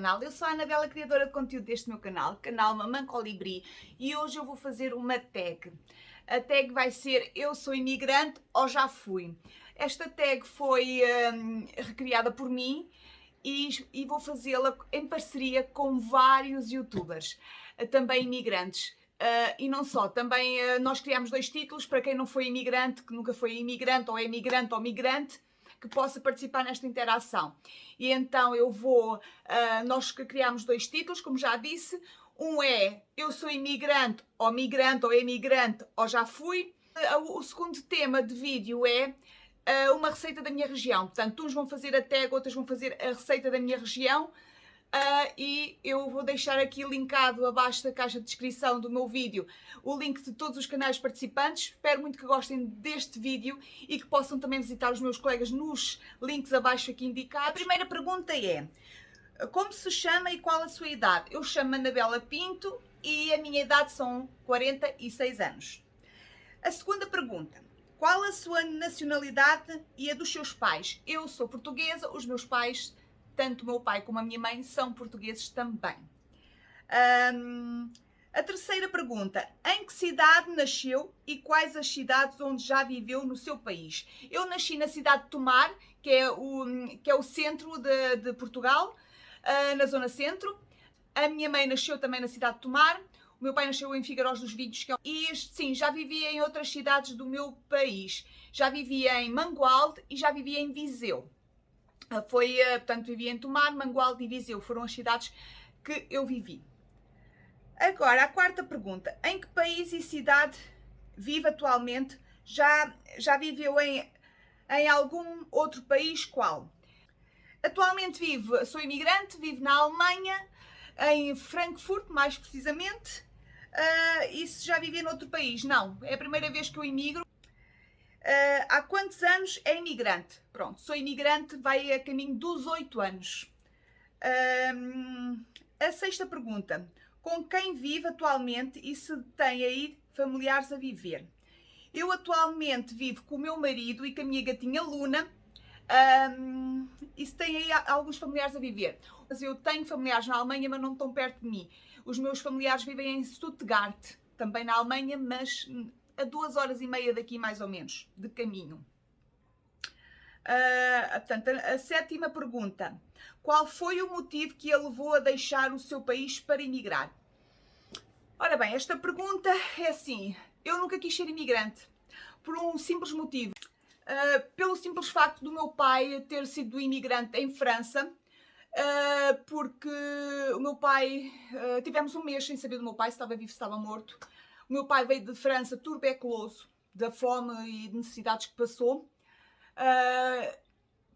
canal. Eu sou a Anabela, criadora de conteúdo deste meu canal Mamã Colibri, e hoje eu vou fazer uma tag. A tag vai ser Eu sou imigrante ou já fui. Esta tag foi recriada por mim e vou fazê-la em parceria com vários youtubers, também imigrantes. E não só, também nós criámos dois títulos para quem não foi imigrante, que nunca foi imigrante ou é imigrante ou migrante, que possa participar nesta interação. E então nós criámos dois títulos, como já disse. Um é Eu sou imigrante ou emigrante ou já fui. O segundo tema de vídeo é uma receita da minha região. Portanto, uns vão fazer a tag, outros vão fazer a receita da minha região. E eu vou deixar aqui linkado abaixo da caixa de descrição do meu vídeo o link de todos os canais participantes. Espero muito que gostem deste vídeo e que possam também visitar os meus colegas nos links abaixo aqui indicados. A primeira pergunta é: como se chama e qual a sua idade? Eu chamo-me Anabela Pinto e a minha idade são 46 anos. A segunda pergunta: qual a sua nacionalidade e a dos seus pais? Eu sou portuguesa, os meus pais, tanto o meu pai como a minha mãe, são portugueses também. A terceira pergunta: em que cidade nasceu e quais as cidades onde já viveu no seu país? Eu nasci na cidade de Tomar, que é o centro de Portugal, na zona centro. A minha mãe nasceu também na cidade de Tomar. O meu pai nasceu em Figueirós dos Vídeos. E sim, já vivi em outras cidades do meu país. Já vivi em Mangualde e já vivi em Viseu. Portanto, vivi em Tomar, Mangualde e Viseu. Foram as cidades que eu vivi. Agora, a quarta pergunta: em que país e cidade vive atualmente? Já viveu em algum outro país? Qual? Atualmente sou imigrante, vivo na Alemanha, em Frankfurt, mais precisamente. E se já vivi noutro país? Não, é a primeira vez que eu imigro. Há quantos anos é imigrante? Pronto, sou imigrante, vai a caminho dos 8 anos. A sexta pergunta: com quem vive atualmente e se tem aí familiares a viver? Eu atualmente vivo com o meu marido e com a minha gatinha Luna. E se tem aí alguns familiares a viver? Mas eu tenho familiares na Alemanha, mas não estão perto de mim. Os meus familiares vivem em Stuttgart, também na Alemanha, mas a 2 horas e meia daqui, mais ou menos, de caminho. Portanto, a sétima pergunta: qual foi o motivo que a levou a deixar o seu país para emigrar? Ora bem, esta pergunta é assim: eu nunca quis ser imigrante, por um simples motivo. Pelo simples facto do meu pai ter sido imigrante em França, porque o meu pai, tivemos um mês sem saber do meu pai, se estava vivo, se estava morto. O meu pai veio de França tuberculoso, da fome e necessidades que passou,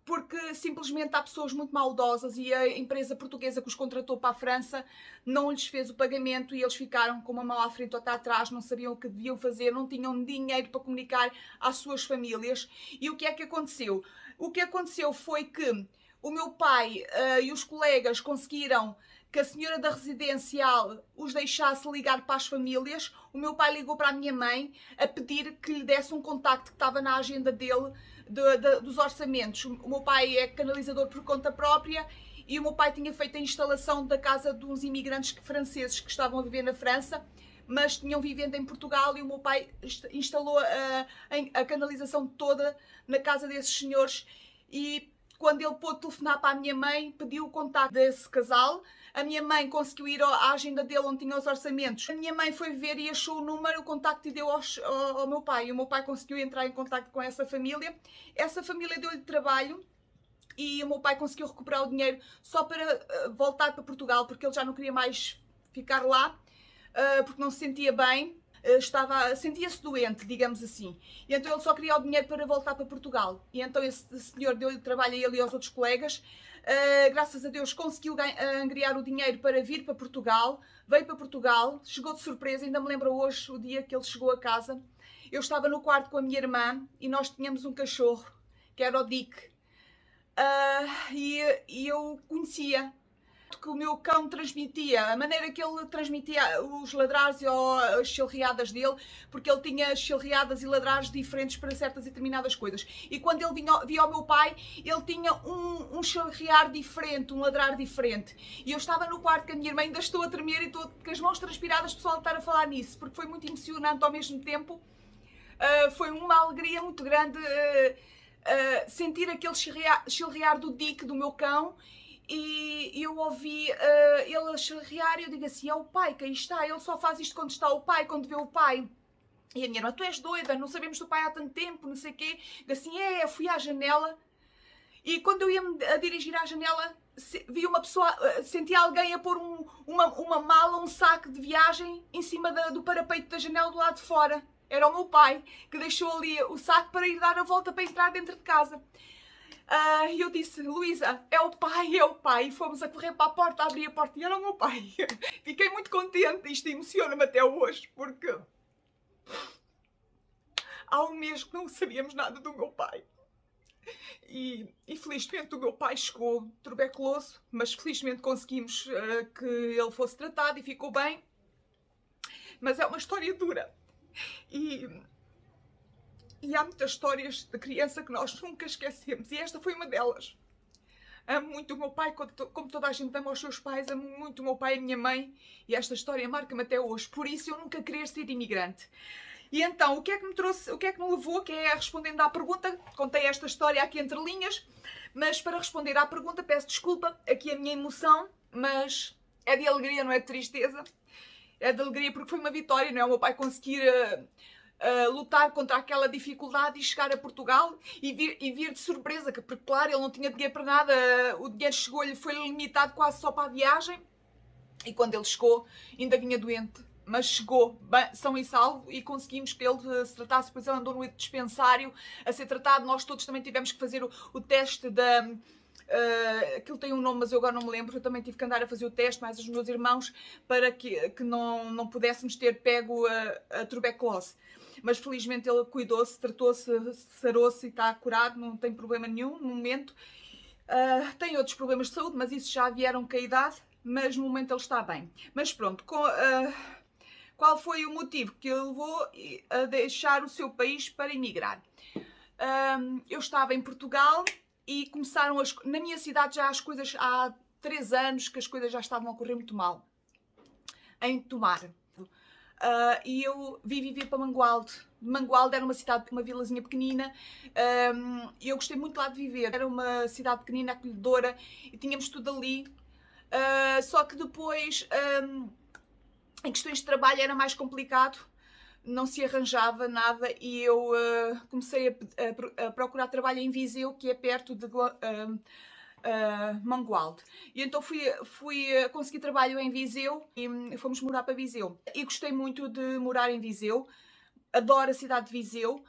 porque simplesmente há pessoas muito maldosas e a empresa portuguesa que os contratou para a França não lhes fez o pagamento e eles ficaram com uma mão à frente ou atrás, não sabiam o que deviam fazer, não tinham dinheiro para comunicar às suas famílias. E o que é que aconteceu? O que aconteceu foi que o meu pai e os colegas conseguiram que a senhora da residencial os deixasse ligar para as famílias. O meu pai ligou para a minha mãe a pedir que lhe desse um contacto que estava na agenda dele, dos orçamentos. O meu pai é canalizador por conta própria e o meu pai tinha feito a instalação da casa de uns imigrantes franceses que estavam a viver na França, mas tinham vivenda em Portugal, e o meu pai instalou a canalização toda na casa desses senhores. E quando ele pôde telefonar para a minha mãe, pediu o contacto desse casal. A minha mãe conseguiu ir à agenda dele onde tinha os orçamentos. A minha mãe foi ver e achou o número, o contacto, e deu ao meu pai. E o meu pai conseguiu entrar em contacto com essa família. Essa família deu-lhe trabalho e o meu pai conseguiu recuperar o dinheiro só para voltar para Portugal, porque ele já não queria mais ficar lá, porque não se sentia bem. Sentia-se doente, digamos assim, e então ele só queria o dinheiro para voltar para Portugal. E então esse senhor deu-lhe trabalho a ele e aos outros colegas. Graças a Deus conseguiu angriar o dinheiro para vir para Portugal. Veio para Portugal, chegou de surpresa. Ainda me lembro hoje o dia que ele chegou a casa. Eu estava no quarto com a minha irmã e nós tínhamos um cachorro, que era o Dick, e eu conhecia. aspecto que o meu cão transmitia, a maneira que ele transmitia os ladrares e as chilreadas dele, porque ele tinha chilreadas e ladrares diferentes para certas e determinadas coisas. E quando ele via o meu pai, ele tinha um chilrear diferente, um ladrar diferente. E eu estava no quarto com a minha irmã, ainda estou a tremer e estou com as mãos transpiradas, pessoal, estar a falar nisso, porque foi muito emocionante ao mesmo tempo. Foi uma alegria muito grande sentir aquele chilrear do Dick, do meu cão, e eu ouvi ele a chilrear e eu digo assim, é o pai que aí está, ele só faz isto quando está o pai, quando vê o pai. E a minha irmã, tu és doida, não sabemos do pai há tanto tempo, não sei o quê. Digo assim, eu fui à janela e quando eu ia-me a dirigir à janela, vi uma pessoa, senti alguém a pôr uma mala, um saco de viagem em cima do parapeito da janela do lado de fora. Era o meu pai, que deixou ali o saco para ir dar a volta para entrar dentro de casa. E eu disse, Luísa, é o pai, é o pai. E fomos a correr para a porta, a abrir a porta e era o meu pai. Fiquei muito contente, isto emociona-me até hoje, porque há um mês que não sabíamos nada do meu pai. E felizmente o meu pai chegou tuberculoso, mas felizmente conseguimos que ele fosse tratado e ficou bem. Mas é uma história dura. E há muitas histórias de criança que nós nunca esquecemos. E esta foi uma delas. Amo muito o meu pai, como toda a gente ama os seus pais. Amo muito o meu pai e a minha mãe. E esta história marca-me até hoje. Por isso eu nunca querer ser imigrante. E então, o que é que me trouxe, o que é que me levou, que é respondendo à pergunta, contei esta história aqui entre linhas, mas para responder à pergunta, peço desculpa, aqui a minha emoção, mas é de alegria, não é de tristeza. É de alegria porque foi uma vitória, não é? O meu pai conseguir lutar contra aquela dificuldade e chegar a Portugal e vir de surpresa, porque claro, ele não tinha dinheiro para nada, o dinheiro chegou-lhe, foi limitado quase só para a viagem, e quando ele chegou ainda vinha doente. Mas chegou bem, são e salvo e conseguimos que ele se tratasse. Depois ele andou no dispensário a ser tratado. Nós todos também tivemos que fazer o teste da... aquilo tem um nome, mas eu agora não me lembro. Eu também tive que andar a fazer o teste, mais os meus irmãos, para que não pudéssemos ter pego a tuberculose. Mas felizmente ele cuidou-se, tratou-se, sarou-se e está curado, não tem problema nenhum no momento. Tem outros problemas de saúde, mas isso já vieram com a idade, mas no momento ele está bem. Mas pronto, qual foi o motivo que o levou a deixar o seu país para emigrar? Eu estava em Portugal e começaram na minha cidade já as coisas, há 3 anos que as coisas já estavam a correr muito mal. Em Tomar. E eu vivi para Mangualde. Mangualde era uma cidade, uma vilazinha pequenina, e eu gostei muito lá de viver. Era uma cidade pequenina, acolhedora, e tínhamos tudo ali. Só que depois... em questões de trabalho era mais complicado, não se arranjava nada e eu comecei a procurar trabalho em Viseu, que é perto de Mangualde. E então fui conseguir trabalho em Viseu e fomos morar para Viseu. E gostei muito de morar em Viseu, adoro a cidade de Viseu,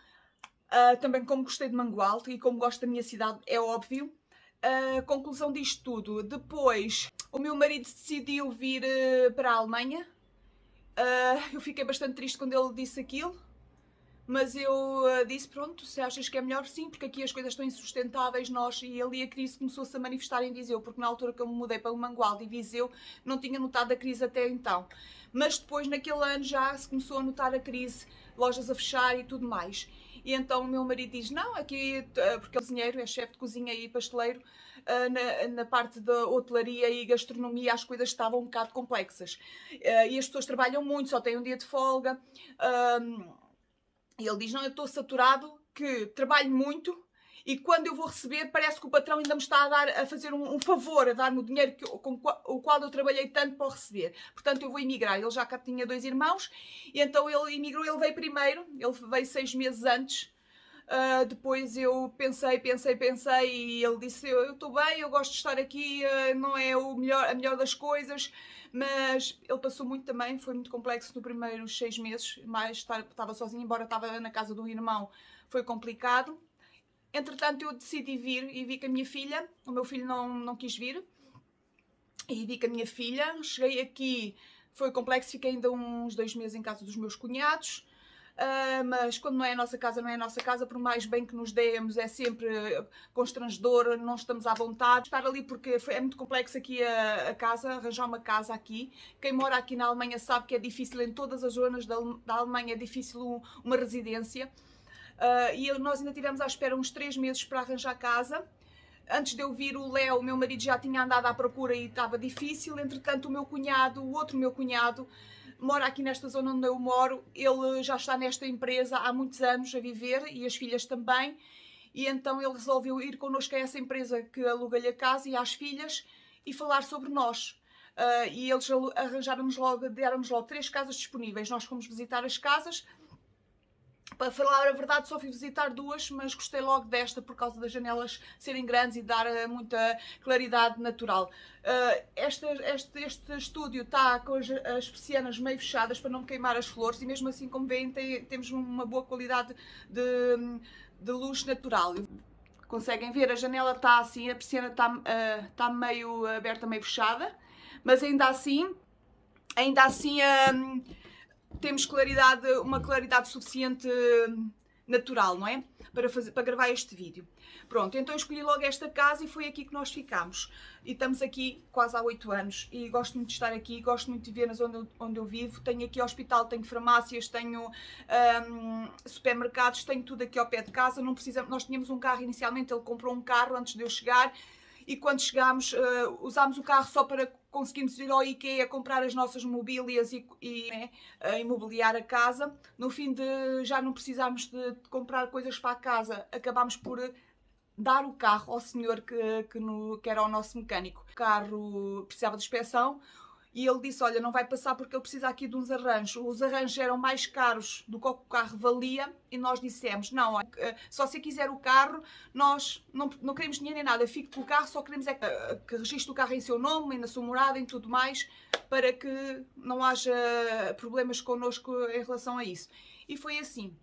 também como gostei de Mangualde e como gosto da minha cidade, é óbvio. Conclusão disto tudo, depois o meu marido decidiu vir para a Alemanha. Eu fiquei bastante triste quando ele disse aquilo, mas eu disse, pronto, se achas que é melhor, sim, porque aqui as coisas estão insustentáveis, e ali a crise começou-se a manifestar em Viseu, porque na altura que eu me mudei para o Mangualde e Viseu, não tinha notado a crise até então. Mas depois, naquele ano, já se começou a notar a crise, lojas a fechar e tudo mais. E então o meu marido diz, não, aqui, porque ele é cozinheiro, é chefe de cozinha e pasteleiro, na parte da hotelaria e gastronomia as coisas estavam um bocado complexas. E as pessoas trabalham muito, só têm um dia de folga. E ele diz, não, eu estou saturado, que trabalho muito e quando eu vou receber parece que o patrão ainda me está a fazer um favor, a dar-me o dinheiro com o qual eu trabalhei tanto para o receber. Portanto, eu vou emigrar. Ele já cá tinha 2 irmãos e então ele emigrou, ele veio primeiro, ele veio 6 meses antes. Depois eu pensei e ele disse, eu estou bem, eu gosto de estar aqui, não é a melhor das coisas, mas ele passou muito também, foi muito complexo nos primeiros 6 meses, mais estava sozinho, embora estava na casa do irmão, foi complicado. Entretanto eu decidi vir e vi com a minha filha, o meu filho não quis vir, e vi com a minha filha, cheguei aqui, foi complexo, fiquei ainda uns 2 meses em casa dos meus cunhados. mas quando não é a nossa casa, não é a nossa casa, por mais bem que nos demos, é sempre constrangedor, não estamos à vontade. Estar ali porque é muito complexo aqui a casa, arranjar uma casa aqui. Quem mora aqui na Alemanha sabe que é difícil, em todas as zonas da Alemanha é difícil uma residência. E nós ainda tivemos à espera uns 3 meses para arranjar casa. Antes de eu vir, o Léo, o meu marido, já tinha andado à procura e estava difícil. Entretanto, o outro meu cunhado, mora aqui nesta zona onde eu moro. Ele já está nesta empresa há muitos anos a viver, e as filhas também. E então ele resolveu ir connosco a essa empresa que aluga-lhe a casa e às filhas e falar sobre nós. E eles arranjaram-nos logo, deram-nos logo 3 casas disponíveis. Nós fomos visitar as casas. Para falar a verdade, só fui visitar 2, mas gostei logo desta por causa das janelas serem grandes e dar muita claridade natural. Este estúdio está com as persianas meio fechadas para não queimar as flores, e mesmo assim, como veem, temos uma boa qualidade de luz natural. Conseguem ver, a janela está assim, a persiana está meio aberta, meio fechada, mas ainda assim temos uma claridade suficiente natural, não é? Para gravar este vídeo. Pronto, então eu escolhi logo esta casa e foi aqui que nós ficámos. E estamos aqui quase há 8 anos e gosto muito de estar aqui, gosto muito de ver na zona onde eu vivo. Tenho aqui hospital, tenho farmácias, tenho supermercados, tenho tudo aqui ao pé de casa. Não precisamos, nós tínhamos um carro inicialmente, ele comprou um carro antes de eu chegar. E quando chegámos, usámos o carro só para conseguirmos ir ao IKEA comprar as nossas mobílias e imobiliar a casa. No fim de já não precisarmos de comprar coisas para a casa, acabámos por dar o carro ao senhor que era o nosso mecânico. O carro precisava de inspeção. E ele disse, olha, não vai passar porque ele precisa aqui de uns arranjos. Os arranjos eram mais caros do que o carro valia e nós dissemos, não, só se quiser o carro, nós não queremos dinheiro nem nada, fique com o carro, só queremos que registre o carro em seu nome, na sua morada, em tudo mais, para que não haja problemas connosco em relação a isso. E foi assim.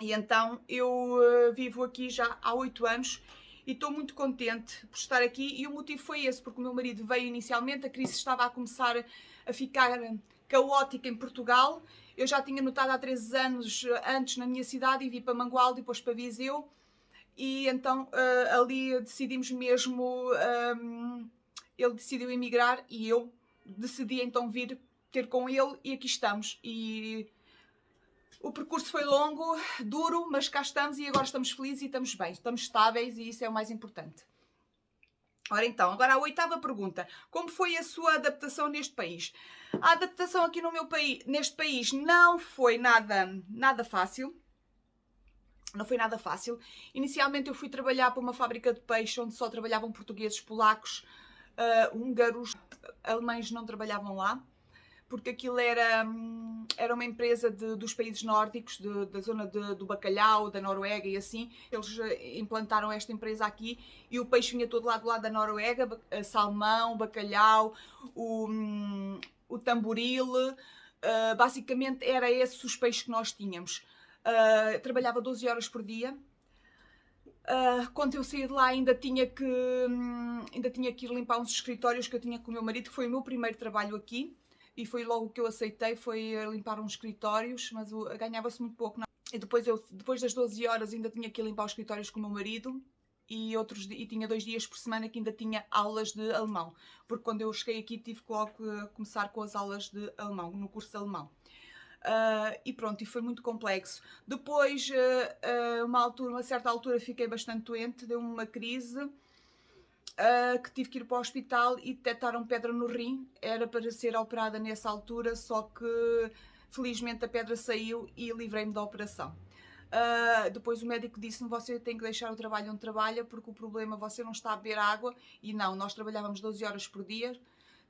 E então eu vivo aqui já há 8 anos. E estou muito contente por estar aqui, e o motivo foi esse, porque o meu marido veio inicialmente, a crise estava a começar a ficar caótica em Portugal. Eu já tinha notado há 13 anos antes na minha cidade e vim para Mangualde e depois para Viseu, e então ali decidimos mesmo, ele decidiu emigrar e eu decidi então vir ter com ele, e aqui estamos. E o percurso foi longo, duro, mas cá estamos e agora estamos felizes e estamos bem, estamos estáveis, e isso é o mais importante. Ora então, agora a 8ª pergunta. Como foi a sua adaptação neste país? A adaptação aqui neste país não foi nada fácil. Não foi nada fácil. Inicialmente eu fui trabalhar para uma fábrica de peixe onde só trabalhavam portugueses, polacos, húngaros, alemães não trabalhavam lá, porque aquilo era uma empresa dos países nórdicos, da zona do bacalhau, da Noruega e assim. Eles implantaram esta empresa aqui e o peixe vinha todo lá do lado da Noruega, salmão, bacalhau, o tamboril, basicamente era esses os peixes que nós tínhamos. Trabalhava 12 horas por dia. Quando eu saí de lá ainda tinha que ir limpar uns escritórios que eu tinha com o meu marido, que foi o meu primeiro trabalho aqui. E foi logo que eu aceitei, foi limpar uns escritórios, mas ganhava-se muito pouco. Não? E depois das 12 horas ainda tinha que ir limpar os escritórios com o meu marido, e tinha 2 dias por semana que ainda tinha aulas de alemão, porque quando eu cheguei aqui tive logo que começar com as aulas de alemão, no curso de alemão. E pronto, e foi muito complexo. Depois, uma certa altura fiquei bastante doente, deu-me uma crise, que tive que ir para o hospital e detectaram pedra no rim. Era para ser operada nessa altura, só que felizmente a pedra saiu e livrei-me da operação. Depois o médico disse-me, você tem que deixar o trabalho onde trabalha, porque o problema, você não está a beber água. E não, nós trabalhávamos 12 horas por dia,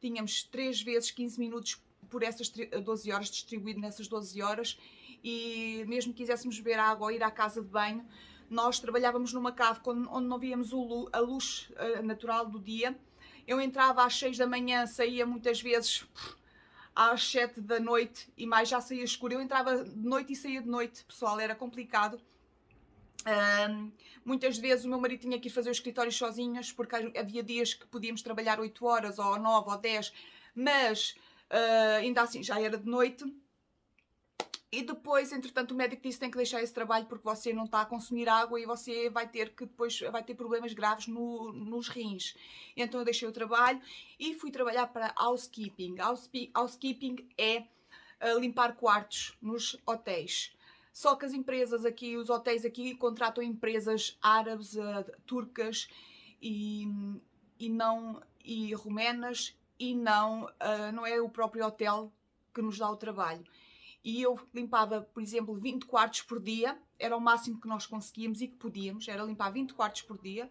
tínhamos 3 vezes 15 minutos por essas 12 horas, distribuído nessas 12 horas, e mesmo que quiséssemos beber água ou ir à casa de banho, nós trabalhávamos numa cave onde não víamos a luz natural do dia. Eu entrava às 6 da manhã, saía muitas vezes às 7 da noite e mais, já saía escuro. Eu entrava de noite e saía de noite, pessoal, era complicado. Muitas vezes o meu marido tinha que ir fazer os escritórios sozinhos, porque havia dias que podíamos trabalhar 8 horas, ou 9 ou 10, mas ainda assim já era de noite. E depois, entretanto, o médico disse que tem que deixar esse trabalho porque você não está a consumir água e você vai ter que depois vai ter problemas graves nos rins. Então eu deixei o trabalho e fui trabalhar para housekeeping. Housekeeping é limpar quartos nos hotéis. Só que as empresas aqui, os hotéis aqui contratam empresas árabes, turcas e, e romenas e não é o próprio hotel que nos dá o trabalho. E eu limpava, por exemplo, 20 quartos por dia, era o máximo que nós conseguíamos e que podíamos, era limpar 20 quartos por dia.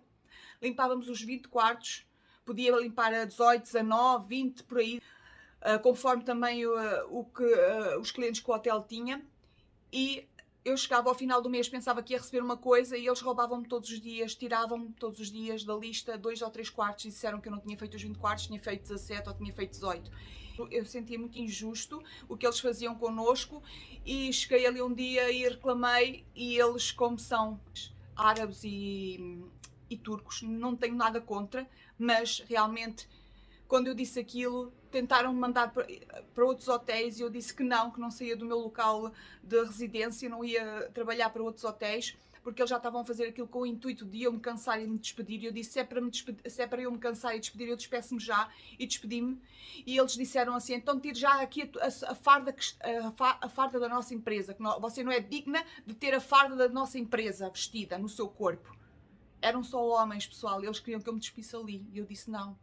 Limpávamos os 20 quartos, podia limpar a 18, 19, 20, por aí, conforme também os clientes que o hotel tinha. E eu chegava ao final do mês, pensava que ia receber uma coisa e eles roubavam-me todos os dias, tiravam-me todos os dias da lista 2 ou 3 quartos e disseram que eu não tinha feito os 20 quartos, tinha feito 17 ou tinha feito 18. Eu sentia muito injusto o que eles faziam connosco e cheguei ali um dia e reclamei e eles, como são árabes e turcos, não tenho nada contra, mas realmente quando eu disse aquilo, tentaram me mandar para outros hotéis e eu disse que não saía do meu local de residência, não ia trabalhar para outros hotéis, porque eles já estavam a fazer aquilo com o intuito de eu me cansar e me despedir. E eu disse: se é para eu me cansar e despedir, eu despeço-me já. E despedi-me. E eles disseram assim: então tire já aqui a farda da nossa empresa, que você não é digna de ter a farda da nossa empresa vestida no seu corpo. Eram só homens, pessoal, eles queriam que eu me despisse ali. E eu disse: não.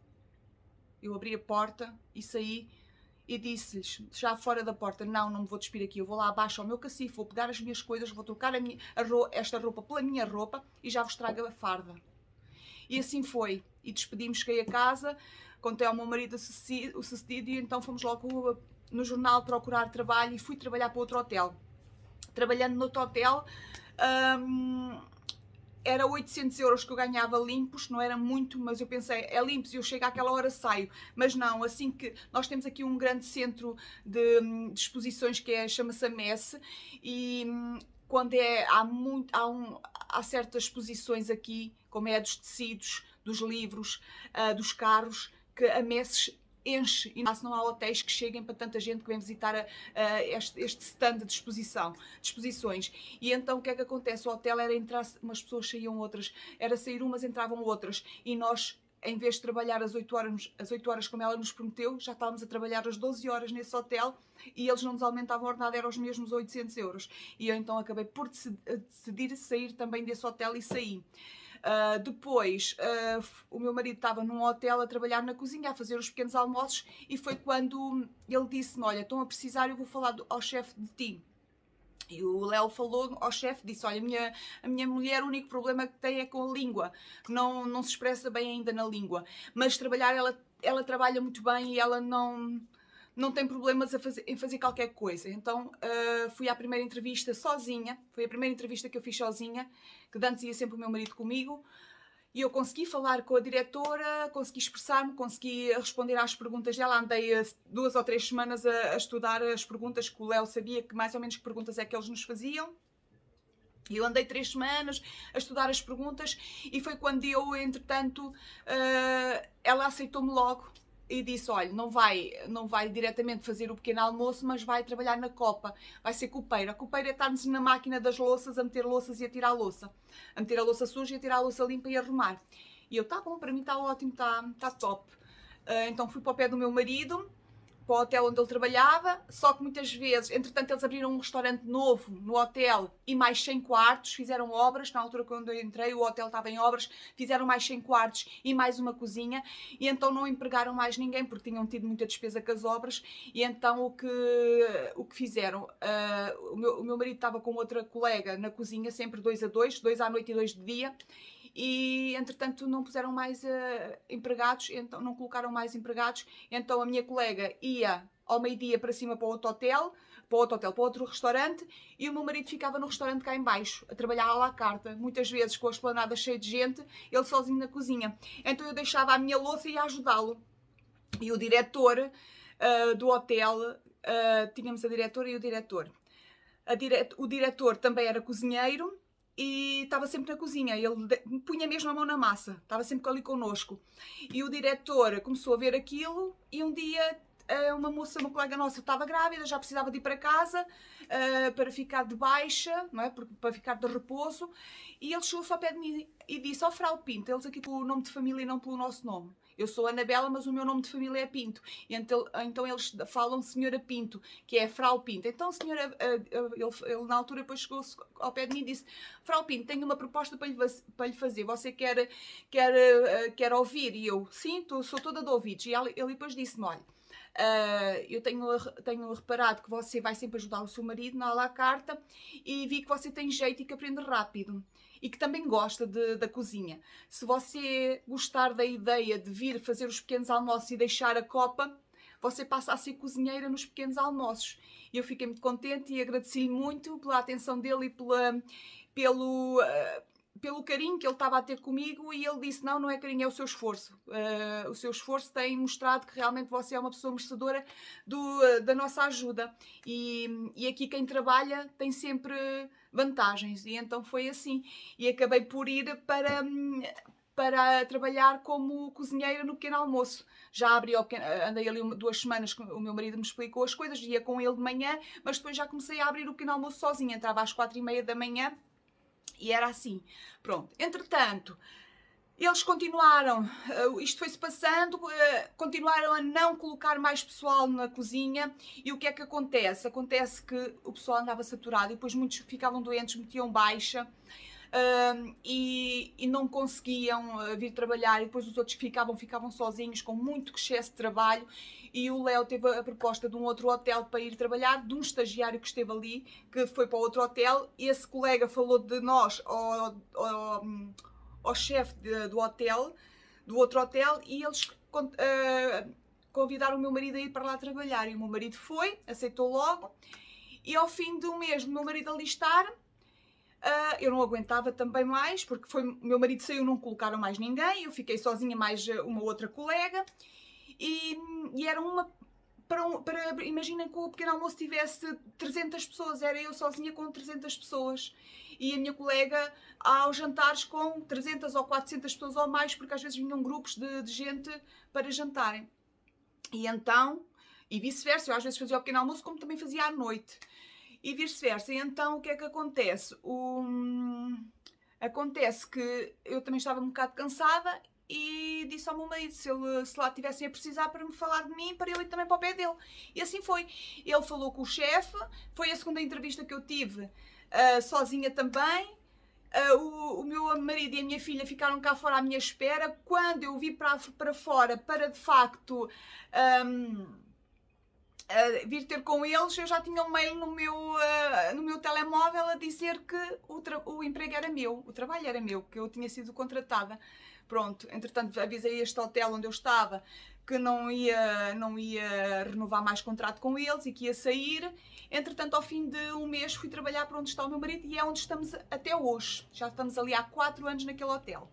Eu abri a porta e saí e disse-lhes, já fora da porta: não me vou despir aqui, eu vou lá abaixo ao meu cacifo, vou pegar as minhas coisas, vou trocar esta roupa pela minha roupa e já vos trago a farda. E assim foi. E despedimos, cheguei a casa, contei ao meu marido o sucedido e então fomos logo no jornal procurar trabalho e fui trabalhar para outro hotel. Trabalhando no outro hotel, era 800 euros que eu ganhava limpos, não era muito, mas eu pensei, é limpos e eu chego àquela hora saio. Mas não, assim que nós temos aqui um grande centro de exposições que chama-se a Messe e quando há certas exposições aqui, como é a dos tecidos, dos livros, dos carros, que a Messe enche e não há hotéis que cheguem para tanta gente que vem visitar este stand de exposições. E então o que é que acontece? O hotel era entrar, umas pessoas saíam outras, era sair umas, entravam outras, e nós, em vez de trabalhar as 8 horas como ela nos prometeu, já estávamos a trabalhar as 12 horas nesse hotel e eles não nos aumentavam a ordenada, eram os mesmos 800 euros. E eu então acabei por decidir sair também desse hotel e saí. Depois, o meu marido estava num hotel a trabalhar na cozinha, a fazer os pequenos almoços, e foi quando ele disse-me: olha, estão a precisar, eu vou falar ao chefe de ti. E o Léo falou ao chefe, disse: olha, a minha mulher, o único problema que tem é com a língua, não se expressa bem ainda na língua, mas trabalhar, ela trabalha muito bem e ela não tem problemas em fazer qualquer coisa. Então fui à primeira entrevista sozinha, foi a primeira entrevista que eu fiz sozinha, que antes ia sempre o meu marido comigo, e eu consegui falar com a diretora, consegui expressar-me, consegui responder às perguntas dela. Andei 2 ou 3 semanas a estudar as perguntas, que o Léo sabia que mais ou menos que perguntas é que eles nos faziam. E eu andei 3 semanas a estudar as perguntas e foi quando eu, entretanto, ela aceitou-me logo e disse: olha, não vai diretamente fazer o pequeno almoço, mas vai trabalhar na copa, vai ser copeira. A copeira é estar-nos na máquina das louças, a meter louças e a tirar a louça. A meter a louça suja e a tirar a louça limpa e a arrumar. E eu: tá bom, para mim está ótimo, está top. Então fui para o pé do meu marido, para o hotel onde ele trabalhava, só que muitas vezes, entretanto, eles abriram um restaurante novo no hotel e mais 100 quartos, fizeram obras, na altura quando eu entrei o hotel estava em obras, fizeram mais 100 quartos e mais uma cozinha, e então não empregaram mais ninguém, porque tinham tido muita despesa com as obras, e então o que fizeram, o meu marido estava com outra colega na cozinha, sempre 2 a 2, 2 à noite e 2 de dia, e entretanto não puseram mais empregados, então não colocaram mais empregados, então a minha colega ia ao meio-dia para cima para outro restaurante, e o meu marido ficava no restaurante cá em baixo, a trabalhar à la carte, muitas vezes com a esplanada cheia de gente, ele sozinho na cozinha. Então eu deixava a minha louça e ia ajudá-lo. E o diretor do hotel, tínhamos a diretora e o diretor. O diretor também era cozinheiro, e estava sempre na cozinha, ele punha mesmo a mão na massa, estava sempre ali connosco. E o diretor começou a ver aquilo e um dia uma moça, uma colega nossa, estava grávida, já precisava de ir para casa para ficar de baixa, não é? Para ficar de repouso, e ele chegou-se ao pé de mim e disse: ó Frau Pinto, eles aqui pelo nome de família e não pelo nosso nome. Eu sou Anabela, mas o meu nome de família é Pinto. E então eles falam Senhora Pinto, que é Frau Pinto. Então, senhora, ele na altura depois chegou-se ao pé de mim e disse: Frau Pinto, tenho uma proposta para lhe fazer. Você quer ouvir? E eu, sim, sou toda de ouvidos. E ele depois disse-me: olha, eu tenho reparado que você vai sempre ajudar o seu marido na à la carta e vi que você tem jeito e que aprende rápido e que também gosta da cozinha. Se você gostar da ideia de vir fazer os pequenos almoços e deixar a copa, você passa a ser cozinheira nos pequenos almoços. E eu fiquei muito contente e agradeci-lhe muito pela atenção dele e pelo carinho que ele estava a ter comigo, e ele disse: não é carinho, é o seu esforço. O seu esforço tem mostrado que realmente você é uma pessoa merecedora da nossa ajuda. E aqui quem trabalha tem sempre vantagens. E então foi assim. E acabei por ir para trabalhar como cozinheira no pequeno almoço. Já andei ali 2 semanas, o meu marido me explicou as coisas, ia com ele de manhã, mas depois já comecei a abrir o pequeno almoço sozinha. Entrava às 4h30 da manhã e era assim. Pronto. Entretanto, eles continuaram, isto foi-se passando, continuaram a não colocar mais pessoal na cozinha. E o que é que acontece? Acontece que o pessoal andava saturado e depois muitos ficavam doentes, metiam baixa. E não conseguiam vir trabalhar, e depois os outros ficavam sozinhos com muito excesso de trabalho. E o Léo teve a proposta de um outro hotel para ir trabalhar, de um estagiário que esteve ali, que foi para outro hotel. Esse colega falou de nós ao chefe do outro hotel, e eles convidaram o meu marido a ir para lá trabalhar. E o meu marido foi, aceitou logo, e ao fim de um mês do meu marido alistar, eu não aguentava também mais, porque o meu marido saiu, não colocaram mais ninguém, eu fiquei sozinha, mais uma outra colega, e era imaginem que o pequeno almoço tivesse 300 pessoas, era eu sozinha com 300 pessoas, e a minha colega aos jantares com 300 ou 400 pessoas ou mais, porque às vezes vinham grupos de gente para jantarem. E então, e vice-versa, eu às vezes fazia o pequeno almoço como também fazia à noite. E vice-versa. E então o que é que acontece? Acontece que eu também estava um bocado cansada e disse ao meu marido se lá tivessem a precisar para me falar de mim, para eu ir também para o pé dele. E assim foi. Ele falou com o chefe, foi a segunda entrevista que eu tive, sozinha também. O meu marido e a minha filha ficaram cá fora à minha espera. Quando eu vi para fora, para de facto vir ter com eles, eu já tinha um mail no meu telemóvel a dizer que o emprego era meu, o trabalho era meu, que eu tinha sido contratada. Pronto, entretanto avisei este hotel onde eu estava que não ia renovar mais contrato com eles e que ia sair. Entretanto, ao fim de um mês fui trabalhar para onde está o meu marido, e é onde estamos até hoje. Já estamos ali há 4 anos naquele hotel.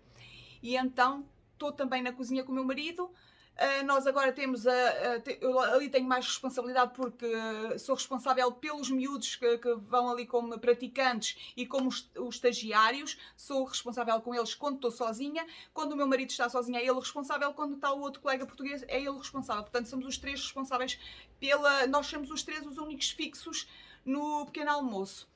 E então estou também na cozinha com o meu marido. Nós agora temos eu ali tenho mais responsabilidade, porque sou responsável pelos miúdos que vão ali como praticantes e como os estagiários. Sou responsável com eles quando estou sozinha. Quando o meu marido está sozinho, é ele responsável. Quando está o outro colega português, é ele responsável. Portanto, somos os 3 responsáveis nós somos os 3 os únicos fixos no pequeno almoço.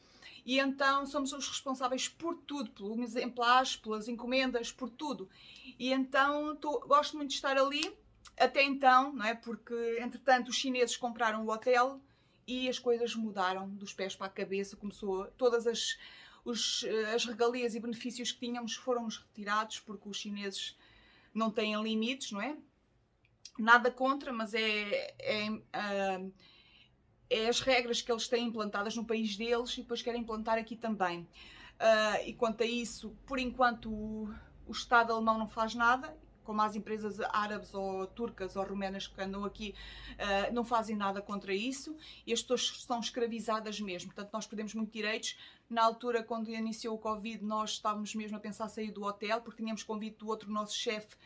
E então somos os responsáveis por tudo, pelos exemplares, pelas encomendas, por tudo. E então gosto muito de estar ali. Até então, não é? Porque entretanto os chineses compraram o hotel e as coisas mudaram dos pés para a cabeça. Todas as regalias e benefícios que tínhamos foram-nos retirados, porque os chineses não têm limites, não é? Nada contra, mas é as regras que eles têm implantadas no país deles e depois querem implantar aqui também. E quanto a isso, por enquanto o Estado alemão não faz nada, como as empresas árabes ou turcas ou rumenas que andam aqui, não fazem nada contra isso, e as pessoas são escravizadas mesmo. Portanto, nós perdemos muitos direitos. Na altura, quando iniciou o Covid, nós estávamos mesmo a pensar sair do hotel, porque tínhamos convite do outro nosso chefe,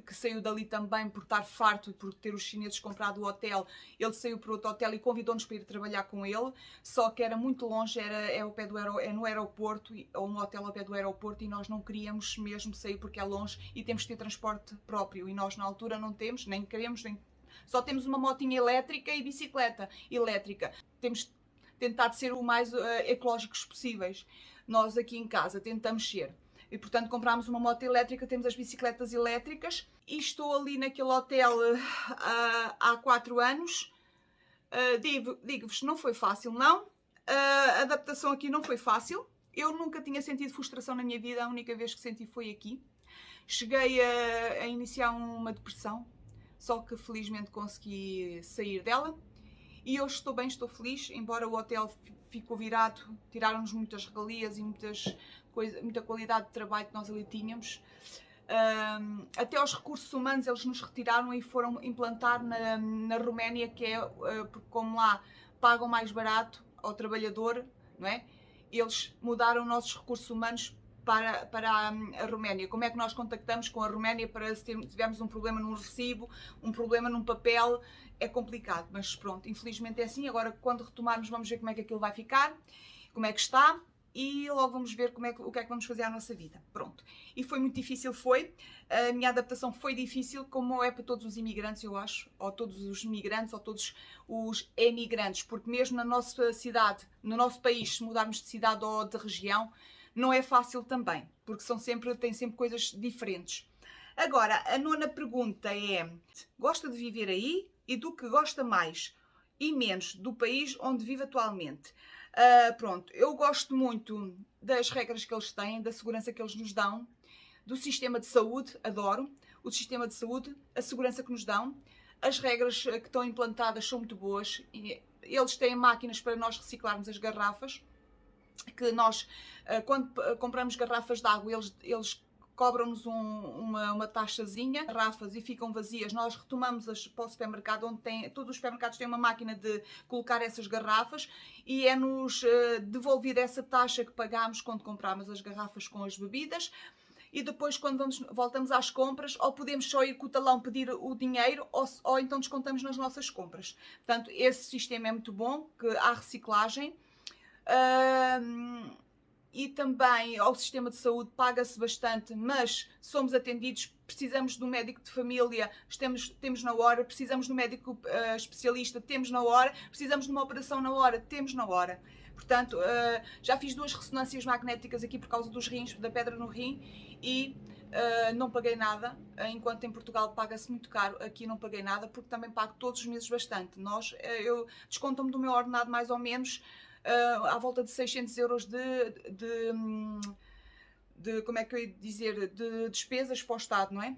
que saiu dali também por estar farto, por ter os chineses comprado o hotel. Ele saiu para outro hotel e convidou-nos para ir trabalhar com ele, só que era muito longe, no aeroporto, ou no hotel ao pé do aeroporto, e nós não queríamos mesmo sair porque é longe e temos que ter transporte próprio, e nós na altura não temos, nem queremos, nem Só temos uma motinha elétrica e bicicleta elétrica. Temos tentado ser o mais ecológicos possíveis. Nós aqui em casa tentamos ser. E, portanto, comprámos uma moto elétrica, temos as bicicletas elétricas e estou ali naquele hotel há 4 anos. Digo-vos, não foi fácil, não. A adaptação aqui não foi fácil. Eu nunca tinha sentido frustração na minha vida, a única vez que senti foi aqui. Cheguei a iniciar uma depressão, só que felizmente consegui sair dela. E hoje estou bem, estou feliz, embora o hotel ficou virado, tiraram-nos muitas regalias e muita qualidade de trabalho que nós ali tínhamos. Até aos recursos humanos eles nos retiraram e foram implantar na Roménia, que é, porque como lá pagam mais barato ao trabalhador, não é? Eles mudaram os nossos recursos humanos para a Roménia. Como é que nós contactamos com a Roménia para se tivermos um problema num recibo, um problema num papel? É complicado, mas pronto, infelizmente é assim. Agora, quando retomarmos, vamos ver como é que aquilo vai ficar, como é que está, e logo vamos ver o que é que vamos fazer à nossa vida. Pronto. E foi muito difícil, foi. A minha adaptação foi difícil, como é para todos os imigrantes, eu acho, ou todos os migrantes, ou todos os emigrantes, porque mesmo na nossa cidade, no nosso país, se mudarmos de cidade ou de região, não é fácil também, porque tem sempre coisas diferentes. Agora, a 9ª pergunta é: gosta de viver aí e do que gosta mais e menos do país onde vive atualmente? Pronto, eu gosto muito das regras que eles têm, da segurança que eles nos dão, do sistema de saúde, adoro o sistema de saúde, a segurança que nos dão, as regras que estão implantadas são muito boas, eles têm máquinas para nós reciclarmos as garrafas, que nós, quando compramos garrafas de água, eles cobram-nos uma taxazinha, garrafas, e ficam vazias. Nós retomamos para o supermercado, onde todos os supermercados têm uma máquina de colocar essas garrafas, e é-nos devolvida essa taxa que pagámos quando compramos as garrafas com as bebidas. E depois, quando voltamos às compras, ou podemos só ir com o talão pedir o dinheiro, ou então descontamos nas nossas compras. Portanto, esse sistema é muito bom, que há reciclagem. E também ao sistema de saúde paga-se bastante, mas somos atendidos, precisamos de um médico de família, temos na hora, precisamos de um médico especialista, temos na hora, precisamos de uma operação na hora, temos na hora. Portanto, já fiz 2 ressonâncias magnéticas aqui por causa dos rins, da pedra no rim, e não paguei nada, enquanto em Portugal paga-se muito caro. Aqui não paguei nada, porque também pago todos os meses bastante. Eu descontam-me do meu ordenado mais ou menos à volta de 600 euros de como é que eu ia dizer, de despesas para o Estado, não é?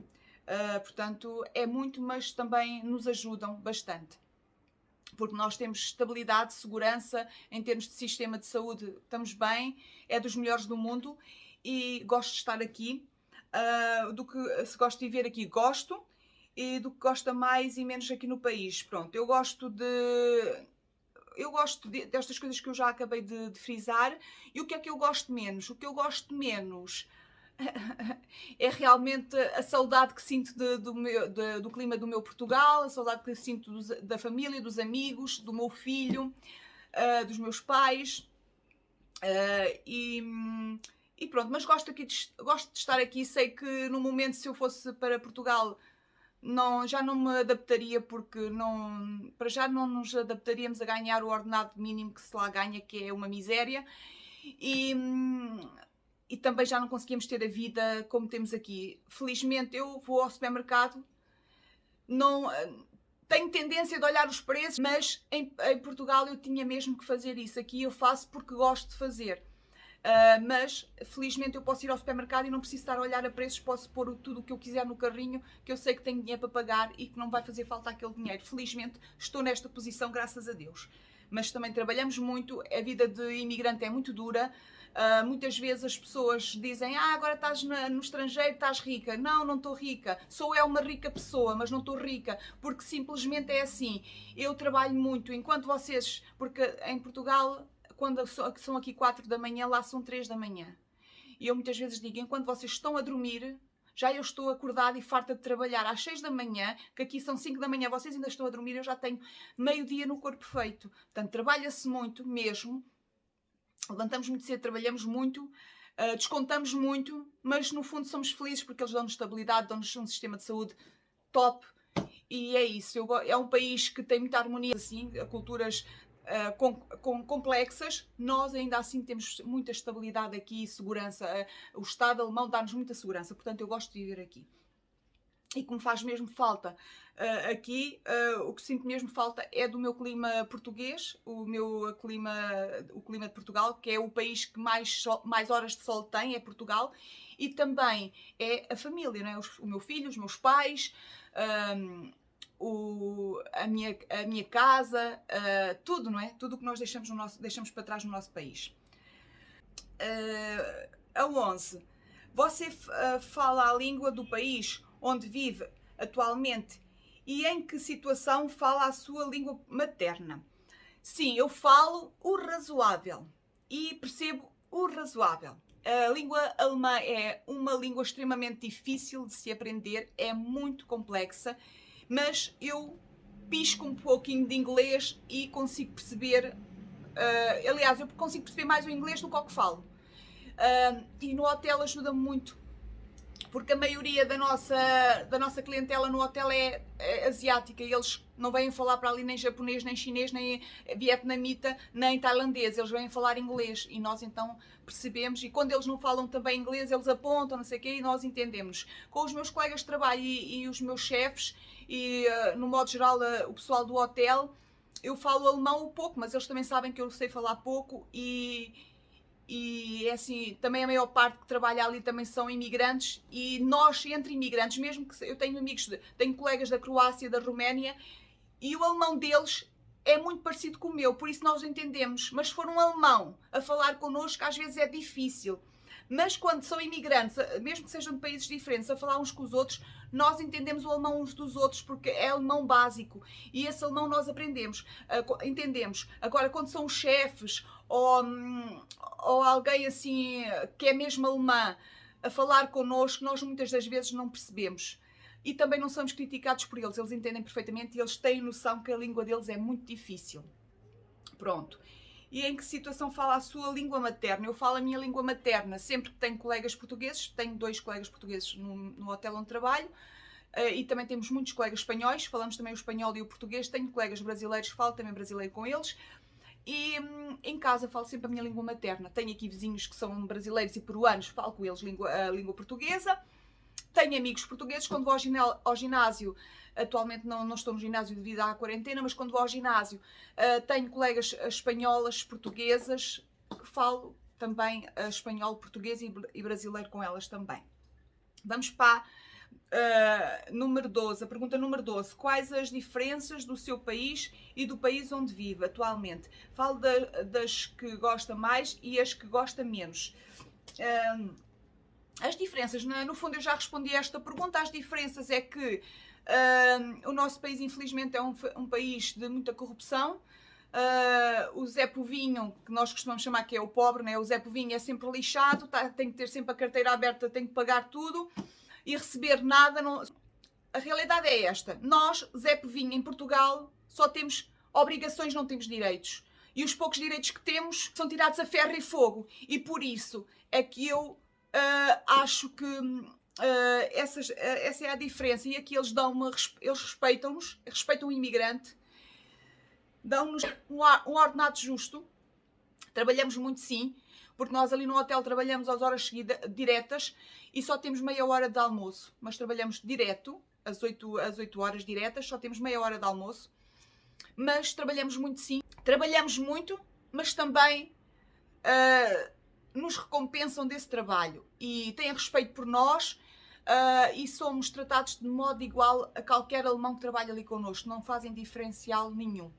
Portanto, é muito, mas também nos ajudam bastante. Porque nós temos estabilidade, segurança, em termos de sistema de saúde, estamos bem, é dos melhores do mundo, e gosto de estar aqui. Se gosto de viver aqui, gosto, e do que gosta mais e menos aqui no país. Pronto, eu gosto destas coisas que eu já acabei de frisar. E o que é que eu gosto menos? O que eu gosto menos é realmente a saudade que sinto do clima do meu Portugal, a saudade que sinto da família, dos amigos, do meu filho, dos meus pais. E pronto, mas gosto de estar aqui. Sei que no momento, se eu fosse para Portugal, já não me adaptaria, porque para já não nos adaptaríamos a ganhar o ordenado mínimo que se lá ganha, que é uma miséria, e também já não conseguimos ter a vida como temos aqui. Felizmente eu vou ao supermercado, tenho tendência de olhar os preços, mas em Portugal eu tinha mesmo que fazer isso. Aqui eu faço porque gosto de fazer. Mas felizmente eu posso ir ao supermercado e não preciso estar a olhar a preços, posso pôr tudo o que eu quiser no carrinho, que eu sei que tenho dinheiro para pagar e que não vai fazer falta aquele dinheiro. Felizmente estou nesta posição, graças a Deus. Mas também trabalhamos muito, a vida de imigrante é muito dura. Muitas vezes as pessoas dizem: agora estás no estrangeiro, estás rica. Não, não estou rica. Sou eu uma rica pessoa, mas não estou rica, porque simplesmente é assim. Eu trabalho muito, enquanto vocês, porque em Portugal, quando são aqui 4 da manhã, lá são 3 da manhã. E eu muitas vezes digo: enquanto vocês estão a dormir, já eu estou acordada e farta de trabalhar às 6 da manhã, que aqui são 5 da manhã, vocês ainda estão a dormir, eu já tenho meio-dia no corpo feito. Portanto, trabalha-se muito mesmo, levantamos muito cedo, trabalhamos muito, descontamos muito, mas no fundo somos felizes porque eles dão-nos estabilidade, dão-nos um sistema de saúde top. E é isso, é um país que tem muita harmonia, assim, culturas complexas. Nós ainda assim temos muita estabilidade aqui e segurança. O Estado alemão dá-nos muita segurança, portanto eu gosto de viver aqui. E como faz mesmo falta aqui, o que sinto mesmo falta é do meu clima português, o clima de Portugal, que é o país que mais horas de sol tem, é Portugal, e também é a família, não é? O meu filho, os meus pais, a minha casa, tudo, não é? Tudo o que nós deixamos para trás no nosso país. A 11. Você fala a língua do país onde vive atualmente e em que situação fala a sua língua materna? Sim, eu falo o razoável e percebo o razoável. A língua alemã é uma língua extremamente difícil de se aprender, é muito complexa, mas eu pisco um pouquinho de inglês e consigo perceber, aliás, eu consigo perceber mais o inglês do que o que falo. E no hotel ajuda-me muito, porque a maioria da nossa clientela no hotel é asiática e eles não vêm falar para ali nem japonês, nem chinês, nem vietnamita, nem tailandês, eles vêm falar inglês e nós então percebemos, e quando eles não falam também inglês eles apontam, não sei o quê, e nós entendemos. Com os meus colegas de trabalho e os meus chefes e no modo geral o pessoal do hotel, eu falo alemão um pouco, mas eles também sabem que eu sei falar pouco e é assim, também a maior parte que trabalha ali também são imigrantes e nós, entre imigrantes, mesmo que eu tenho tenho colegas da Croácia, da Roménia e o alemão deles é muito parecido com o meu, por isso nós entendemos, mas se for um alemão a falar connosco às vezes é difícil. Mas quando são imigrantes, mesmo que sejam de países diferentes, a falar uns com os outros, nós entendemos o alemão uns dos outros, porque é alemão básico. E esse alemão nós entendemos. Agora, quando são chefes ou alguém assim que é mesmo alemã a falar connosco, nós muitas das vezes não percebemos. E também não somos criticados por eles. Eles entendem perfeitamente e eles têm noção que a língua deles é muito difícil. Pronto. E em que situação fala a sua língua materna? Eu falo a minha língua materna sempre que tenho colegas portugueses. Tenho 2 colegas portugueses no hotel onde trabalho. E também temos muitos colegas espanhóis. Falamos também o espanhol e o português. Tenho colegas brasileiros, falo também brasileiro com eles. E em casa falo sempre a minha língua materna. Tenho aqui vizinhos que são brasileiros e peruanos. Falo com eles a língua portuguesa. Tenho amigos portugueses. Quando vou ao ginásio, atualmente não estou no ginásio devido à quarentena, mas quando vou ao ginásio tenho colegas espanholas, portuguesas, que falo também espanhol, português e brasileiro com elas também. Vamos para número 12, a pergunta número 12. Quais as diferenças do seu país e do país onde vive atualmente? Falo das que gosta mais e as que gosta menos. As diferenças, no fundo eu já respondi a esta pergunta. As diferenças é que o nosso país infelizmente é um país de muita corrupção. O Zé Povinho, que nós costumamos chamar que é o pobre, né? O Zé Povinho é sempre lixado, tem que ter sempre a carteira aberta, tem que pagar tudo e receber nada. Não... A realidade é esta. Nós, Zé Povinho, em Portugal, só temos obrigações, não temos direitos. E os poucos direitos que temos são tirados a ferro e fogo. E por isso é que eu acho que essa é a diferença. E aqui eles eles respeitam-nos, respeitam o imigrante, dão-nos um ordenado justo. Trabalhamos muito, sim, porque nós ali no hotel trabalhamos às horas diretas e só temos meia hora de almoço. Mas trabalhamos direto, às 8 horas diretas, só temos meia hora de almoço. Mas trabalhamos muito, sim. Trabalhamos muito, mas também nos recompensam desse trabalho e têm respeito por nós e somos tratados de modo igual a qualquer alemão que trabalha ali connosco. Não fazem diferencial nenhum.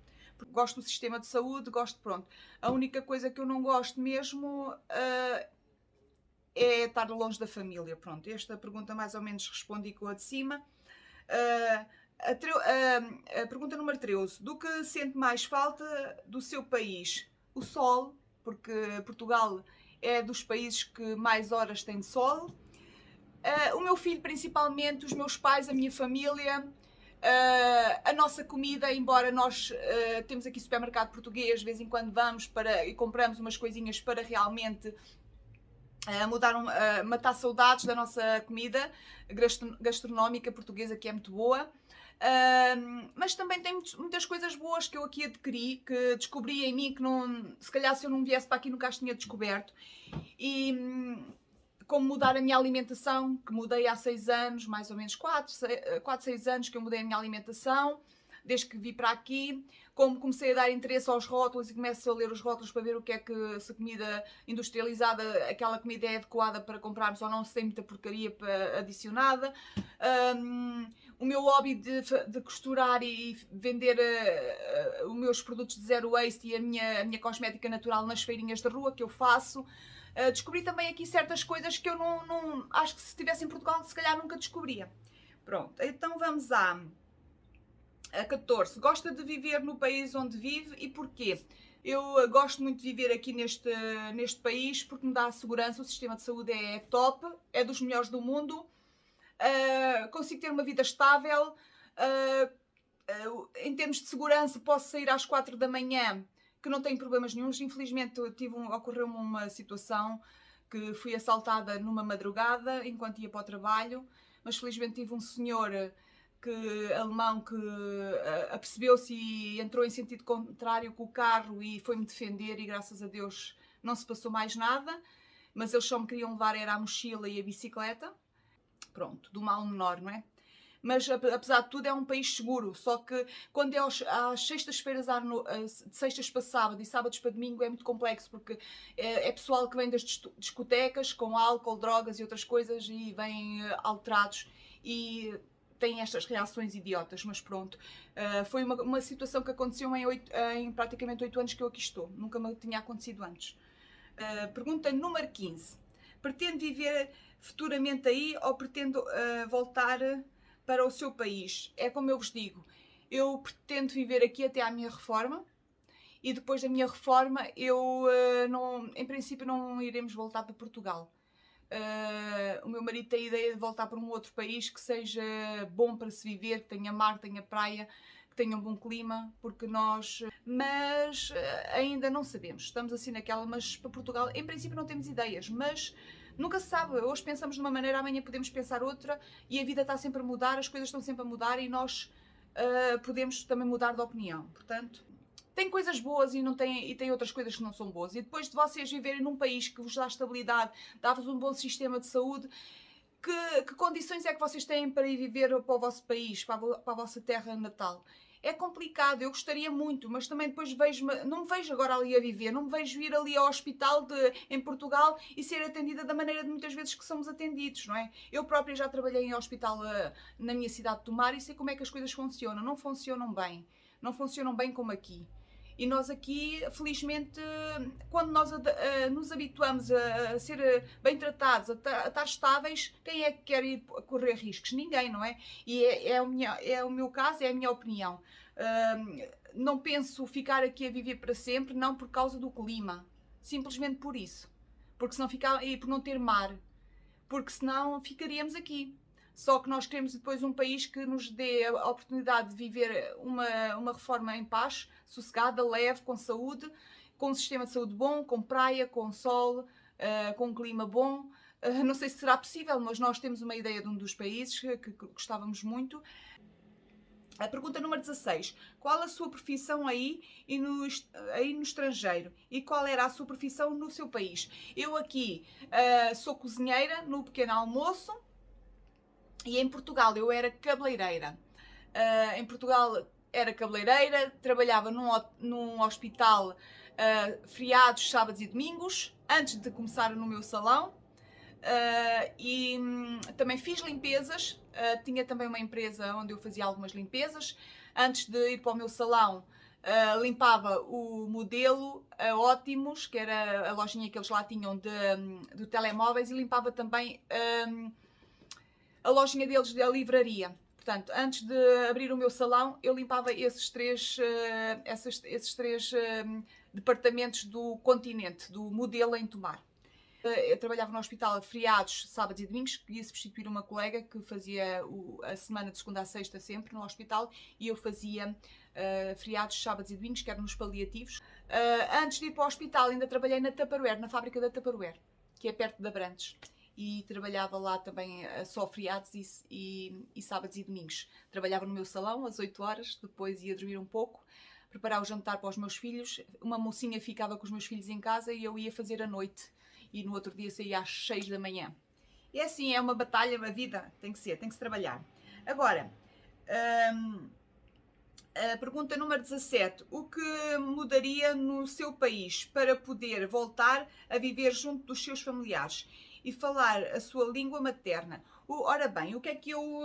Gosto do sistema de saúde, pronto. A única coisa que eu não gosto mesmo é estar longe da família. Pronto, esta pergunta mais ou menos respondi com a de cima. A pergunta número 13. Do que sente mais falta do seu país? O sol, porque Portugal é dos países que mais horas tem de sol. O meu filho, principalmente, os meus pais, a minha família, a nossa comida, embora nós temos aqui supermercado português, de vez em quando vamos e compramos umas coisinhas para realmente matar saudades da nossa comida gastronómica portuguesa, que é muito boa. Mas também tem muitas coisas boas que eu aqui adquiri, que descobri em mim, que não, se calhar se eu não viesse para aqui nunca as tinha descoberto. E como mudar a minha alimentação, que mudei há 6 anos, mais ou menos 4, 6 anos que eu mudei a minha alimentação, desde que vi para aqui, como comecei a dar interesse aos rótulos e começo a ler os rótulos para ver o que é que, se a comida industrializada, aquela comida é adequada para comprarmos ou não, se tem muita porcaria adicionada. O meu hobby de costurar e vender os meus produtos de zero waste e a minha cosmética natural nas feirinhas da rua que eu faço. Descobri também aqui certas coisas que eu não acho que se estivesse em Portugal se calhar nunca descobria. Pronto, então vamos a 14. Gosta de viver no país onde vive e porquê? Eu gosto muito de viver aqui neste país porque me dá segurança, o sistema de saúde é top, é dos melhores do mundo, consigo ter uma vida estável, em termos de segurança posso sair às 4 da manhã que não tenho problemas nenhums. Infelizmente ocorreu-me uma situação que fui assaltada numa madrugada enquanto ia para o trabalho, mas felizmente tive um senhor alemão que apercebeu-se e entrou em sentido contrário com o carro e foi-me defender e graças a Deus não se passou mais nada, mas eles só me queriam levar era a mochila e a bicicleta. Pronto, do mal menor, não é? Mas apesar de tudo é um país seguro, só que quando é às sextas-feiras, de sextas para sábado e sábados para domingo é muito complexo, porque é pessoal que vem das discotecas com álcool, drogas e outras coisas e vêm alterados e têm estas reações idiotas, mas pronto. Foi uma situação que aconteceu em praticamente 8 anos que eu aqui estou, nunca me tinha acontecido antes. Pergunta número 15. Pretende viver futuramente aí ou pretende voltar para o seu país? É como eu vos digo, eu pretendo viver aqui até à minha reforma e depois da minha reforma em princípio não iremos voltar para Portugal. O meu marido tem a ideia de voltar para um outro país que seja bom para se viver, que tenha mar, que tenha praia, que tenha um bom clima, porque mas ainda não sabemos, estamos assim naquela, mas para Portugal em princípio não temos ideias, mas nunca se sabe, hoje pensamos de uma maneira, amanhã podemos pensar outra e a vida está sempre a mudar, as coisas estão sempre a mudar e nós podemos também mudar de opinião, portanto tem coisas boas e tem outras coisas que não são boas. E depois de vocês viverem num país que vos dá estabilidade, dá-vos um bom sistema de saúde, que condições é que vocês têm para ir viver para o vosso país, para a vossa terra natal? É complicado, eu gostaria muito, mas também depois não me vejo agora ali a viver, não me vejo ir ali ao hospital em Portugal e ser atendida da maneira de muitas vezes que somos atendidos, não é? Eu própria já trabalhei em hospital na minha cidade de Tomar e sei como é que as coisas funcionam. Não funcionam bem. Não funcionam bem como aqui. E nós aqui, felizmente, quando nós nos habituamos a ser bem tratados, a estar estáveis, quem é que quer ir correr riscos? Ninguém, não é? E é o meu caso, é a minha opinião. Não penso ficar aqui a viver para sempre, não por causa do clima. Simplesmente por isso. Porque senão e por não ter mar. Porque senão ficaríamos aqui. Só que nós queremos depois um país que nos dê a oportunidade de viver uma reforma em paz, sossegada, leve, com saúde, com um sistema de saúde bom, com praia, com sol, com um clima bom. Não sei se será possível, mas nós temos uma ideia de um dos países que gostávamos muito. A pergunta número 16. Qual a sua profissão aí no estrangeiro? E qual era a sua profissão no seu país? Eu aqui sou cozinheira no pequeno almoço. E em Portugal eu era cabeleireira. Em Portugal era cabeleireira, trabalhava num hospital feriados, sábados e domingos, antes de começar no meu salão. E também fiz limpezas, tinha também uma empresa onde eu fazia algumas limpezas. Antes de ir para o meu salão, limpava o modelo Ótimos, que era a lojinha que eles lá tinham de telemóveis, e limpava também a lojinha deles da livraria. Portanto, antes de abrir o meu salão, eu limpava esses três departamentos do continente, do modelo em Tomar. Eu trabalhava no hospital a feriados, sábados e domingos, que ia substituir uma colega que fazia a semana de segunda a sexta sempre no hospital, e eu fazia feriados, sábados e domingos, que eram nos paliativos. Antes de ir para o hospital ainda trabalhei na Tupperware, na fábrica da Tupperware, que é perto de Abrantes. e trabalhava lá também só feriados e sábados e domingos. Trabalhava no meu salão às 8 horas, depois ia dormir um pouco, preparar o jantar para os meus filhos. Uma mocinha ficava com os meus filhos em casa e eu ia fazer a noite. E no outro dia saía às 6 da manhã. E assim, é uma batalha, uma vida, tem que ser, tem que se trabalhar. Agora, a pergunta número 17. O que mudaria no seu país para poder voltar a viver junto dos seus familiares e falar a sua língua materna? Ora bem, o que é que eu,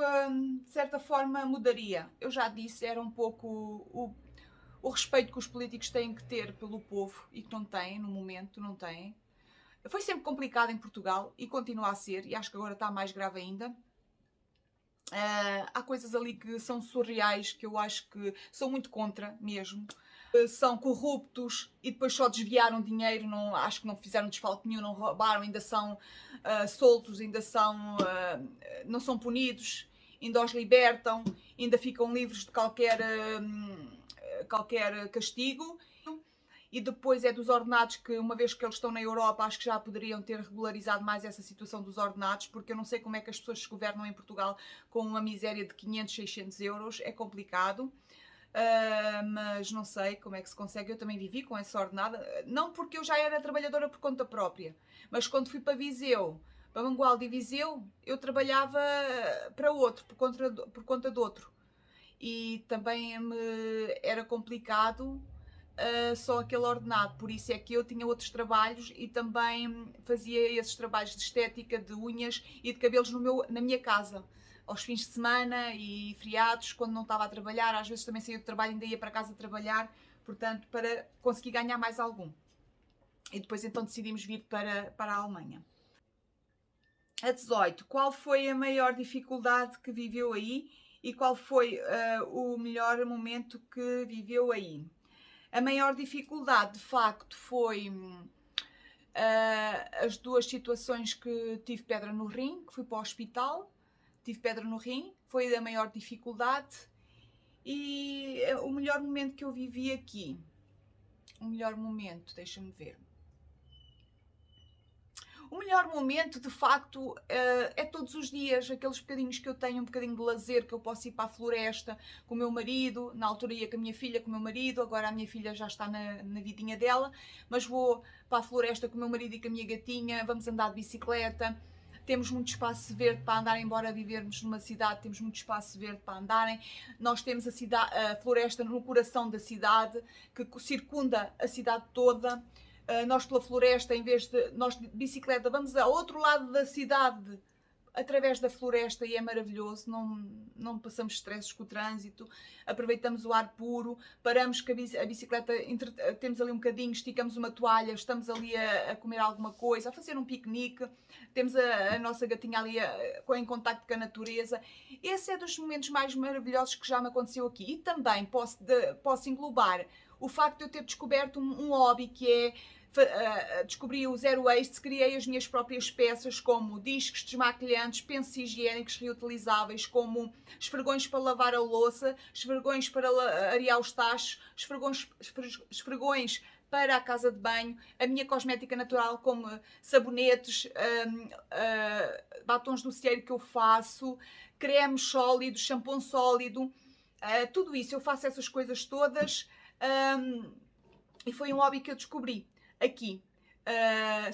de certa forma, mudaria? Eu já disse, era um pouco o respeito que os políticos têm que ter pelo povo e que não têm, no momento, não têm. Foi sempre complicado em Portugal e continua a ser, e acho que agora está mais grave ainda. Há coisas ali que são surreais, que eu acho que sou muito contra mesmo. São corruptos e depois só desviaram dinheiro, não, acho que não fizeram desfalque nenhum, não roubaram, ainda são soltos, ainda são, não são punidos, ainda os libertam, ainda ficam livres de qualquer castigo. E depois é dos ordenados, que uma vez que eles estão na Europa, acho que já poderiam ter regularizado mais essa situação dos ordenados, porque eu não sei como é que as pessoas se governam em Portugal com uma miséria de 500, 600 euros, é complicado. Mas não sei como é que se consegue. Eu também vivi com essa ordenada, não porque eu já era trabalhadora por conta própria, mas quando fui para Viseu, para Mangualde e Viseu, eu trabalhava para outro, por conta de outro. E também era complicado só aquele ordenado, por isso é que eu tinha outros trabalhos e também fazia esses trabalhos de estética, de unhas e de cabelos na minha casa, aos fins de semana e feriados, quando não estava a trabalhar, às vezes também saía do trabalho e ainda ia para casa trabalhar, portanto, para conseguir ganhar mais algum. E depois então decidimos vir para a Alemanha. A 18, qual foi a maior dificuldade que viveu aí e qual foi o melhor momento que viveu aí? A maior dificuldade, de facto, foi as duas situações que tive pedra no rim, que fui para o hospital, tive pedra no rim, foi a maior dificuldade. E o melhor momento que eu vivi aqui, o melhor momento, deixa-me ver. O melhor momento, de facto, é todos os dias, aqueles bocadinhos que eu tenho, um bocadinho de lazer, que eu posso ir para a floresta com o meu marido, na altura ia com a minha filha, com o meu marido, agora a minha filha já está na vidinha dela, mas vou para a floresta com o meu marido e com a minha gatinha, vamos andar de bicicleta, temos muito espaço verde para andar, embora vivermos numa cidade, temos muito espaço verde para andarem. Nós temos a floresta no coração da cidade, que circunda a cidade toda. Nós pela floresta, em vez de nós de bicicleta, vamos ao outro lado da cidade através da floresta e é maravilhoso, não passamos stresses com o trânsito, aproveitamos o ar puro, paramos com a bicicleta, temos ali um bocadinho, esticamos uma toalha, estamos ali a comer alguma coisa, a fazer um piquenique, temos a nossa gatinha ali em contacto com a natureza. Esse é dos momentos mais maravilhosos que já me aconteceu aqui. E também posso englobar o facto de eu ter descoberto um hobby que é descobri o Zero Waste, criei as minhas próprias peças, como discos desmaquilhantes, pensos higiênicos reutilizáveis, como esfregões para lavar a louça, esfregões para arear os tachos, esfregões para a casa de banho, a minha cosmética natural, como sabonetes, batons do cieiro que eu faço, cremes sólidos, shampoo sólido, tudo isso, eu faço essas coisas todas e foi um hobby que eu descobri aqui.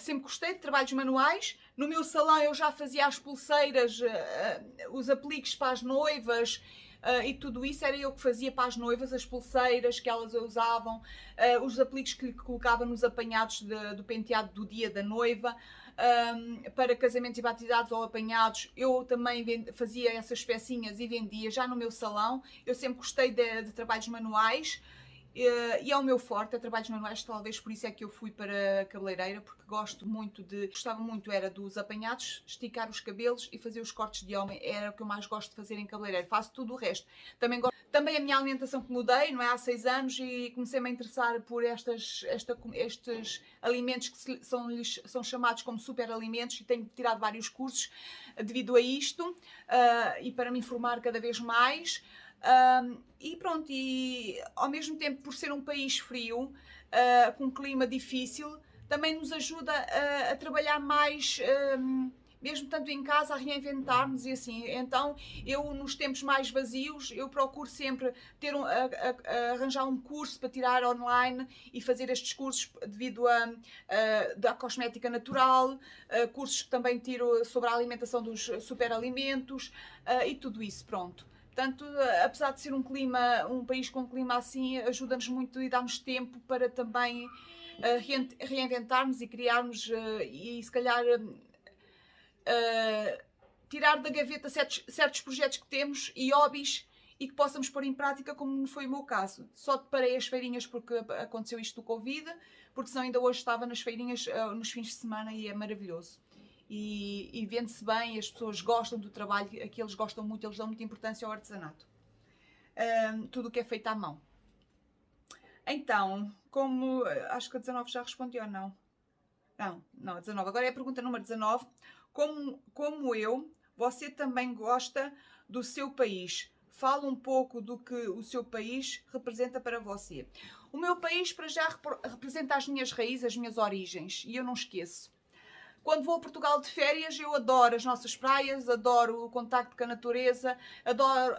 Sempre gostei de trabalhos manuais. No meu salão eu já fazia as pulseiras, os apliques para as noivas e tudo isso era eu que fazia para as noivas, as pulseiras que elas usavam, os apliques que lhe colocava nos apanhados do penteado do dia da noiva. Para casamentos e batizados ou apanhados, eu também fazia essas pecinhas e vendia já no meu salão. Eu sempre gostei de trabalhos manuais. E é o meu forte, é trabalhos manuais, talvez por isso é que eu fui para a cabeleireira, porque gostava muito era dos apanhados, esticar os cabelos e fazer os cortes de homem, era o que eu mais gosto de fazer em cabeleireiro, faço tudo o resto. Também a minha alimentação que mudei, não é, há 6 anos e comecei-me a interessar por estes alimentos que são chamados como superalimentos e tenho tirado vários cursos devido a isto e para me informar cada vez mais. E pronto, e ao mesmo tempo por ser um país frio, com um clima difícil, também nos ajuda a trabalhar mais mesmo tanto em casa, a reinventar-nos e assim. Então, eu nos tempos mais vazios, eu procuro sempre ter arranjar um curso para tirar online e fazer estes cursos devido da cosmética natural, cursos que também tiro sobre a alimentação dos superalimentos e tudo isso, pronto. Portanto, apesar de ser um país com um clima assim, ajuda-nos muito e dá-nos tempo para também reinventarmos e criarmos e se calhar tirar da gaveta certos projetos que temos e hobbies e que possamos pôr em prática, como foi o meu caso. Só parei as feirinhas porque aconteceu isto do Covid, porque senão ainda hoje estava nas feirinhas nos fins de semana e é maravilhoso. E vende-se bem, as pessoas gostam do trabalho, aqui eles gostam muito, eles dão muita importância ao artesanato. Tudo o que é feito à mão. Então, como acho que a 19 já respondi ou não? Não, a 19. Agora é a pergunta número 19. Como eu, você também gosta do seu país? Fala um pouco do que o seu país representa para você. O meu país, para já, representa as minhas raízes, as minhas origens, e eu não esqueço. Quando vou a Portugal de férias, eu adoro as nossas praias, adoro o contacto com a natureza, adoro,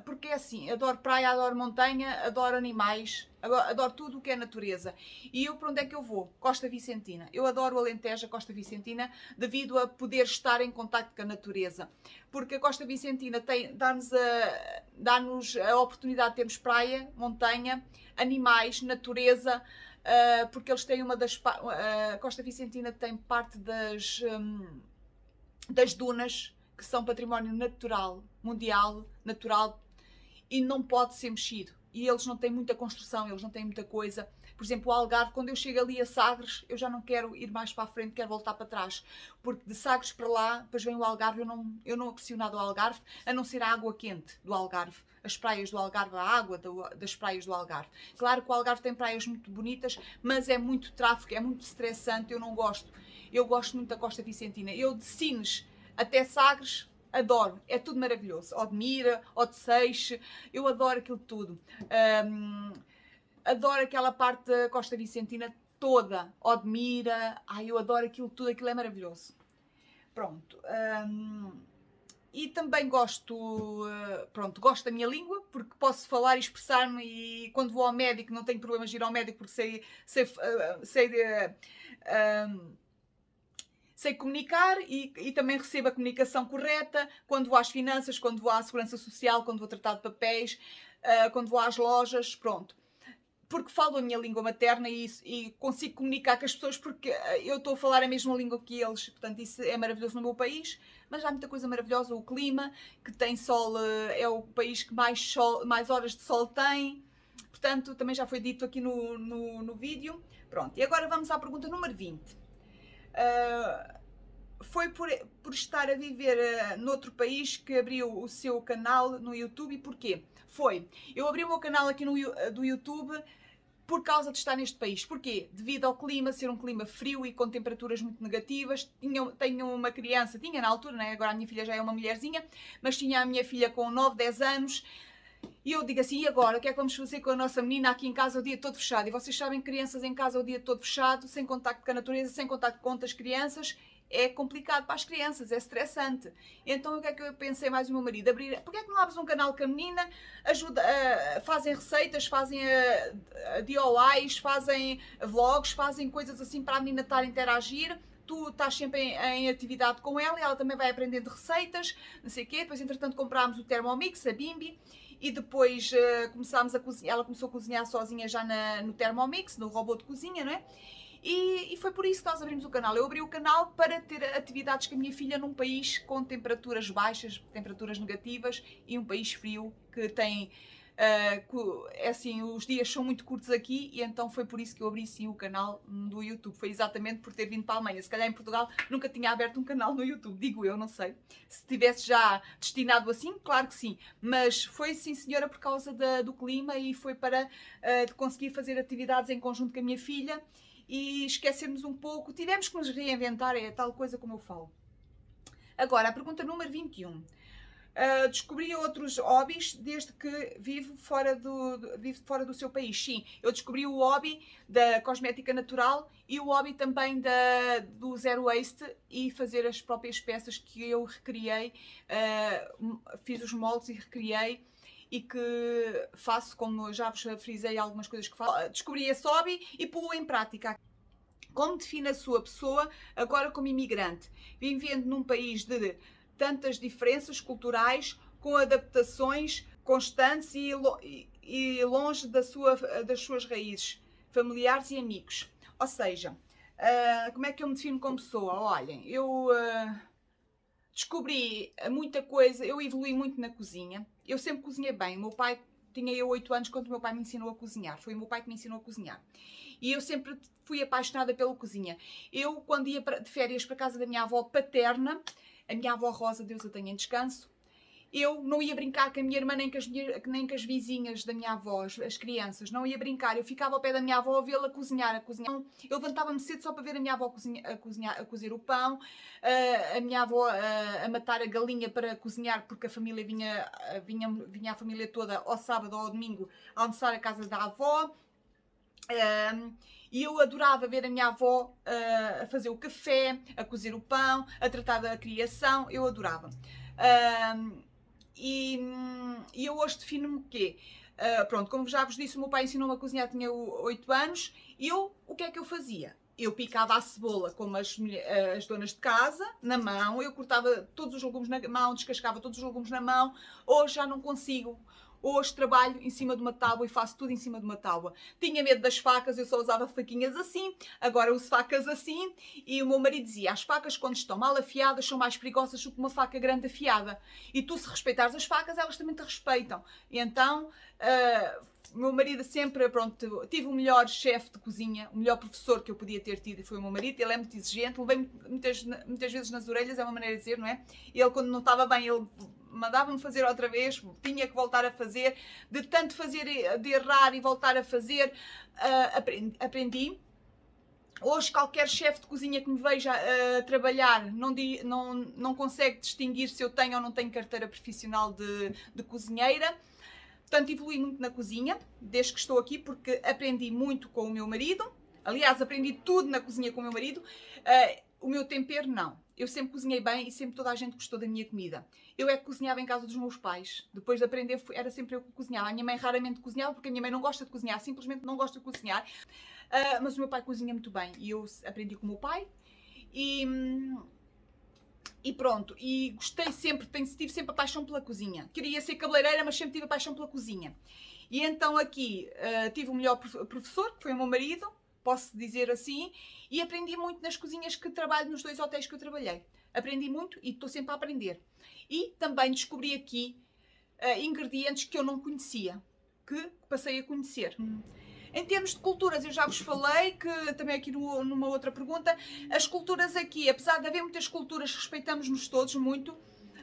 porque é assim, adoro praia, adoro montanha, adoro animais, adoro tudo o que é natureza. E eu, para onde é que eu vou? Costa Vicentina. Eu adoro o Alentejo, a Costa Vicentina, devido a poder estar em contacto com a natureza. Porque a Costa Vicentina dá-nos a oportunidade de termos praia, montanha, animais, natureza, porque eles têm a Costa Vicentina tem parte das dunas, que são património natural, mundial, natural, e não pode ser mexido. E eles não têm muita construção, eles não têm muita coisa. Por exemplo, o Algarve, quando eu chego ali a Sagres, eu já não quero ir mais para a frente, quero voltar para trás. Porque de Sagres para lá, depois vem o Algarve, eu não aprecio nada o Algarve, a não ser a água quente do Algarve. As praias do Algarve, a água das praias do Algarve. Claro que o Algarve tem praias muito bonitas, mas é muito tráfego, é muito estressante, eu não gosto. Eu gosto muito da Costa Vicentina. Eu de Sines até Sagres, adoro, é tudo maravilhoso. Odmira, Odeceixe, eu adoro aquilo tudo. Adoro aquela parte da Costa Vicentina toda. Odmira, eu adoro aquilo tudo, aquilo é maravilhoso. Pronto. E também gosto da minha língua, porque posso falar e expressar-me e quando vou ao médico não tenho problemas de ir ao médico porque sei comunicar e também recebo a comunicação correta quando vou às finanças, quando vou à segurança social, quando vou tratar de papéis, quando vou às lojas, pronto. Porque falo a minha língua materna e consigo comunicar com as pessoas porque eu estou a falar a mesma língua que eles, portanto isso é maravilhoso no meu país, mas há muita coisa maravilhosa, o clima, que tem sol, é o país que mais horas de sol tem, portanto também já foi dito aqui no vídeo. Pronto, e agora vamos à pergunta número 20. Foi por estar a viver noutro país que abriu o seu canal no YouTube. E porquê? Eu abri o meu canal aqui do YouTube por causa de estar neste país. Porquê? Devido ao clima, ser um clima frio e com temperaturas muito negativas. Tenho uma criança, tinha na altura, né? Agora a minha filha já é uma mulherzinha, mas tinha a minha filha com 9, 10 anos. E eu digo assim, e agora? O que é que vamos fazer com a nossa menina aqui em casa o dia todo fechado? E vocês sabem, crianças em casa o dia todo fechado, sem contacto com a natureza, sem contacto com outras crianças, é complicado para as crianças, é estressante. Então o que é que eu pensei mais o meu marido? Porquê é que não abres um canal com a menina, fazem receitas, fazem DIYs, fazem vlogs, fazem coisas assim para a menina estar a interagir, tu estás sempre em atividade com ela e ela também vai aprendendo receitas, não sei o quê. Depois entretanto comprámos o Thermomix, a Bimbi, e depois começámos a cozinhar, ela começou a cozinhar sozinha já no Thermomix, no robô de cozinha, não é? E foi por isso que nós abrimos o canal. Eu abri o canal para ter atividades com a minha filha num país com temperaturas baixas, temperaturas negativas e um país frio que tem... assim, os dias são muito curtos aqui e então foi por isso que eu abri sim o canal do YouTube. Foi exatamente por ter vindo para a Alemanha. Se calhar em Portugal nunca tinha aberto um canal no YouTube, digo eu, não sei. Se tivesse já destinado assim, claro que sim. Mas foi sim senhora por causa do clima e foi para conseguir fazer atividades em conjunto com a minha filha e esquecermos um pouco, tivemos que nos reinventar, é tal coisa como eu falo. Agora, a pergunta número 21. Descobri outros hobbies desde que vivo fora do seu país. Sim, eu descobri o hobby da cosmética natural e o hobby também do zero waste e fazer as próprias peças que eu recriei, fiz os moldes e recriei e que faço, como já vos frisei algumas coisas que faço. Descobri esse hobby e pô-lo em prática. Como define a sua pessoa agora como imigrante, vivendo num país de tantas diferenças culturais, com adaptações constantes e longe das suas raízes familiares e amigos? Ou seja, como é que eu me defino como pessoa? Olhem, eu descobri muita coisa, eu evolui muito na cozinha. Eu sempre cozinhei bem. O meu pai, tinha eu 8 anos quando o meu pai me ensinou a cozinhar. Foi o meu pai que me ensinou a cozinhar. E eu sempre fui apaixonada pela cozinha. Eu, quando ia de férias para a casa da minha avó paterna, a minha avó Rosa, Deus a tenha em descanso, eu não ia brincar com a minha irmã nem com as vizinhas da minha avó, as crianças, não ia brincar. Eu ficava ao pé da minha avó a vê-la cozinhar. Eu levantava-me cedo só para ver a minha avó a cozer o pão, a minha avó a matar a galinha para cozinhar, porque a família vinha a família toda ao sábado ou ao domingo a almoçar à casa da avó. E eu adorava ver a minha avó a fazer o café, a cozer o pão, a tratar da criação. Eu adorava. E eu hoje defino-me o quê? Pronto, como já vos disse, o meu pai ensinou-me a cozinhar, tinha 8 anos. E o que é que eu fazia? Eu picava a cebola como as donas de casa, na mão. Eu cortava todos os legumes na mão, descascava todos os legumes na mão. Hoje já não consigo. Hoje trabalho em cima de uma tábua e faço tudo em cima de uma tábua. Tinha medo das facas, eu só usava faquinhas assim, agora uso facas assim. E o meu marido dizia, as facas quando estão mal afiadas são mais perigosas do que uma faca grande afiada. E tu, se respeitares as facas, elas também te respeitam. E então, o meu marido sempre, pronto, tive o melhor chefe de cozinha, o melhor professor que eu podia ter tido, e foi o meu marido. Ele é muito exigente, levei-me muitas vezes nas orelhas, é uma maneira de dizer, não é? E ele, quando não estava bem, ele mandava-me fazer outra vez, tinha que voltar a fazer, de tanto fazer, de errar e voltar a fazer, aprendi. Hoje qualquer chefe de cozinha que me veja trabalhar não consegue distinguir se eu tenho ou não tenho carteira profissional de cozinheira. Portanto, evolui muito na cozinha, desde que estou aqui, porque aprendi muito com o meu marido. Aliás, aprendi tudo na cozinha com o meu marido. O meu tempero, não. Eu sempre cozinhei bem e sempre toda a gente gostou da minha comida. Eu é que cozinhava em casa dos meus pais. Depois de aprender, era sempre eu que cozinhava. A minha mãe raramente cozinhava, porque a minha mãe não gosta de cozinhar, simplesmente não gosta de cozinhar. Mas o meu pai cozinha muito bem e eu aprendi com o meu pai. E pronto, e gostei sempre, tive sempre a paixão pela cozinha. Queria ser cabeleireira, mas sempre tive a paixão pela cozinha. E então aqui tive o melhor professor, que foi o meu marido, posso dizer assim, e aprendi muito nas cozinhas que trabalho nos 2 hotéis que eu trabalhei. Aprendi muito e estou sempre a aprender. E também descobri aqui ingredientes que eu não conhecia, que passei a conhecer. Em termos de culturas, eu já vos falei, que também aqui numa outra pergunta, as culturas aqui, apesar de haver muitas culturas, respeitamos-nos todos muito.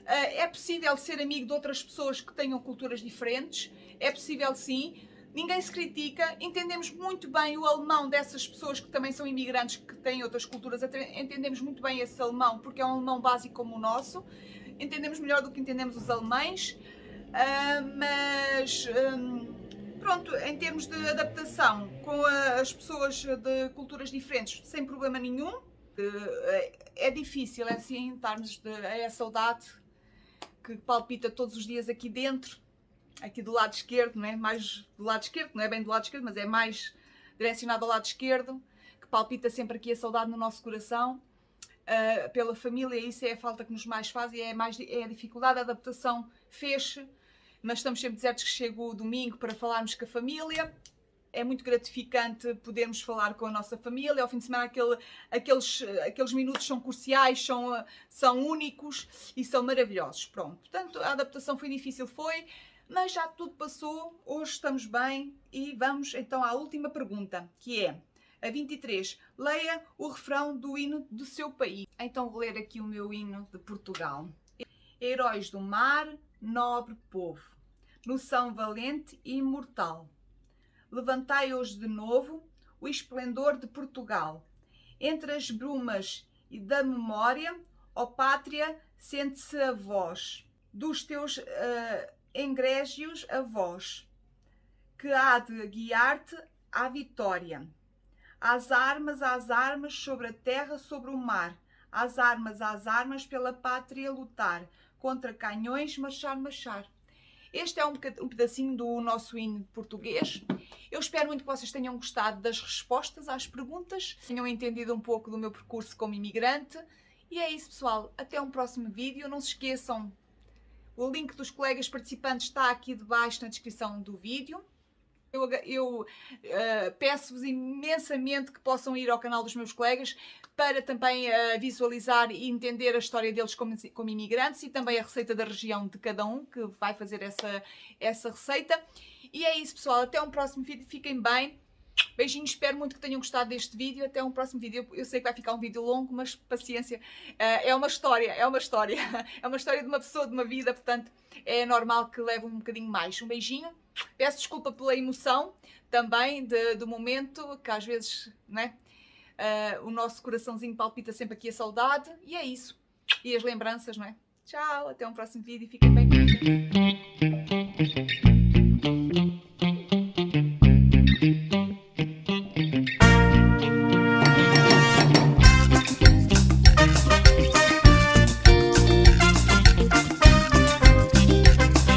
É possível ser amigo de outras pessoas que tenham culturas diferentes, é possível sim, ninguém se critica, entendemos muito bem o alemão dessas pessoas que também são imigrantes, que têm outras culturas, entendemos muito bem esse alemão, porque é um alemão básico como o nosso, entendemos melhor do que entendemos os alemães, pronto, em termos de adaptação com as pessoas de culturas diferentes, sem problema nenhum. É difícil, é assim, estarmos é a saudade que palpita todos os dias aqui dentro, aqui do lado esquerdo, não é? Mais do lado esquerdo, não é bem do lado esquerdo, mas é mais direcionado ao lado esquerdo, que palpita sempre aqui a saudade no nosso coração, pela família. Isso é a falta que nos mais faz e é a dificuldade. A adaptação fez, mas estamos sempre desertos que chega o domingo para falarmos com a família. É muito gratificante podermos falar com a nossa família. Ao fim de semana aqueles minutos são cruciais, são únicos e são maravilhosos. Pronto, portanto a adaptação foi difícil, mas já tudo passou, hoje estamos bem e vamos então à última pergunta, que é a 23. Leia o refrão do hino do seu país. Então vou ler aqui o meu hino de Portugal. Heróis do mar, nobre povo, noção valente e imortal, levantai hoje de novo o esplendor de Portugal. Entre as brumas e da memória, ó pátria, sente-se a voz. dos teus egrégios avós, que há de guiar-te à vitória. Às armas, sobre a terra, sobre o mar. Às armas, pela pátria lutar. Contra canhões, marchar, marchar. Este é um pedacinho do nosso hino português. Eu espero muito que vocês tenham gostado das respostas às perguntas, tenham entendido um pouco do meu percurso como imigrante. E é isso, pessoal. Até um próximo vídeo. Não se esqueçam, o link dos colegas participantes está aqui debaixo na descrição do vídeo. Eu peço-vos imensamente que possam ir ao canal dos meus colegas para também visualizar e entender a história deles como imigrantes e também a receita da região de cada um que vai fazer essa receita. E é isso, pessoal. Até um próximo vídeo. Fiquem bem. Beijinhos. Espero muito que tenham gostado deste vídeo. Até um próximo vídeo. Eu sei que vai ficar um vídeo longo, mas paciência. É uma história. É uma história. É uma história de uma pessoa, de uma vida. Portanto, é normal que leve um bocadinho mais. Um beijinho. Peço desculpa pela emoção também do momento, que às vezes, né, o nosso coraçãozinho palpita sempre aqui a saudade. E é isso. E as lembranças, não é? Tchau, até um próximo vídeo e fiquem bem.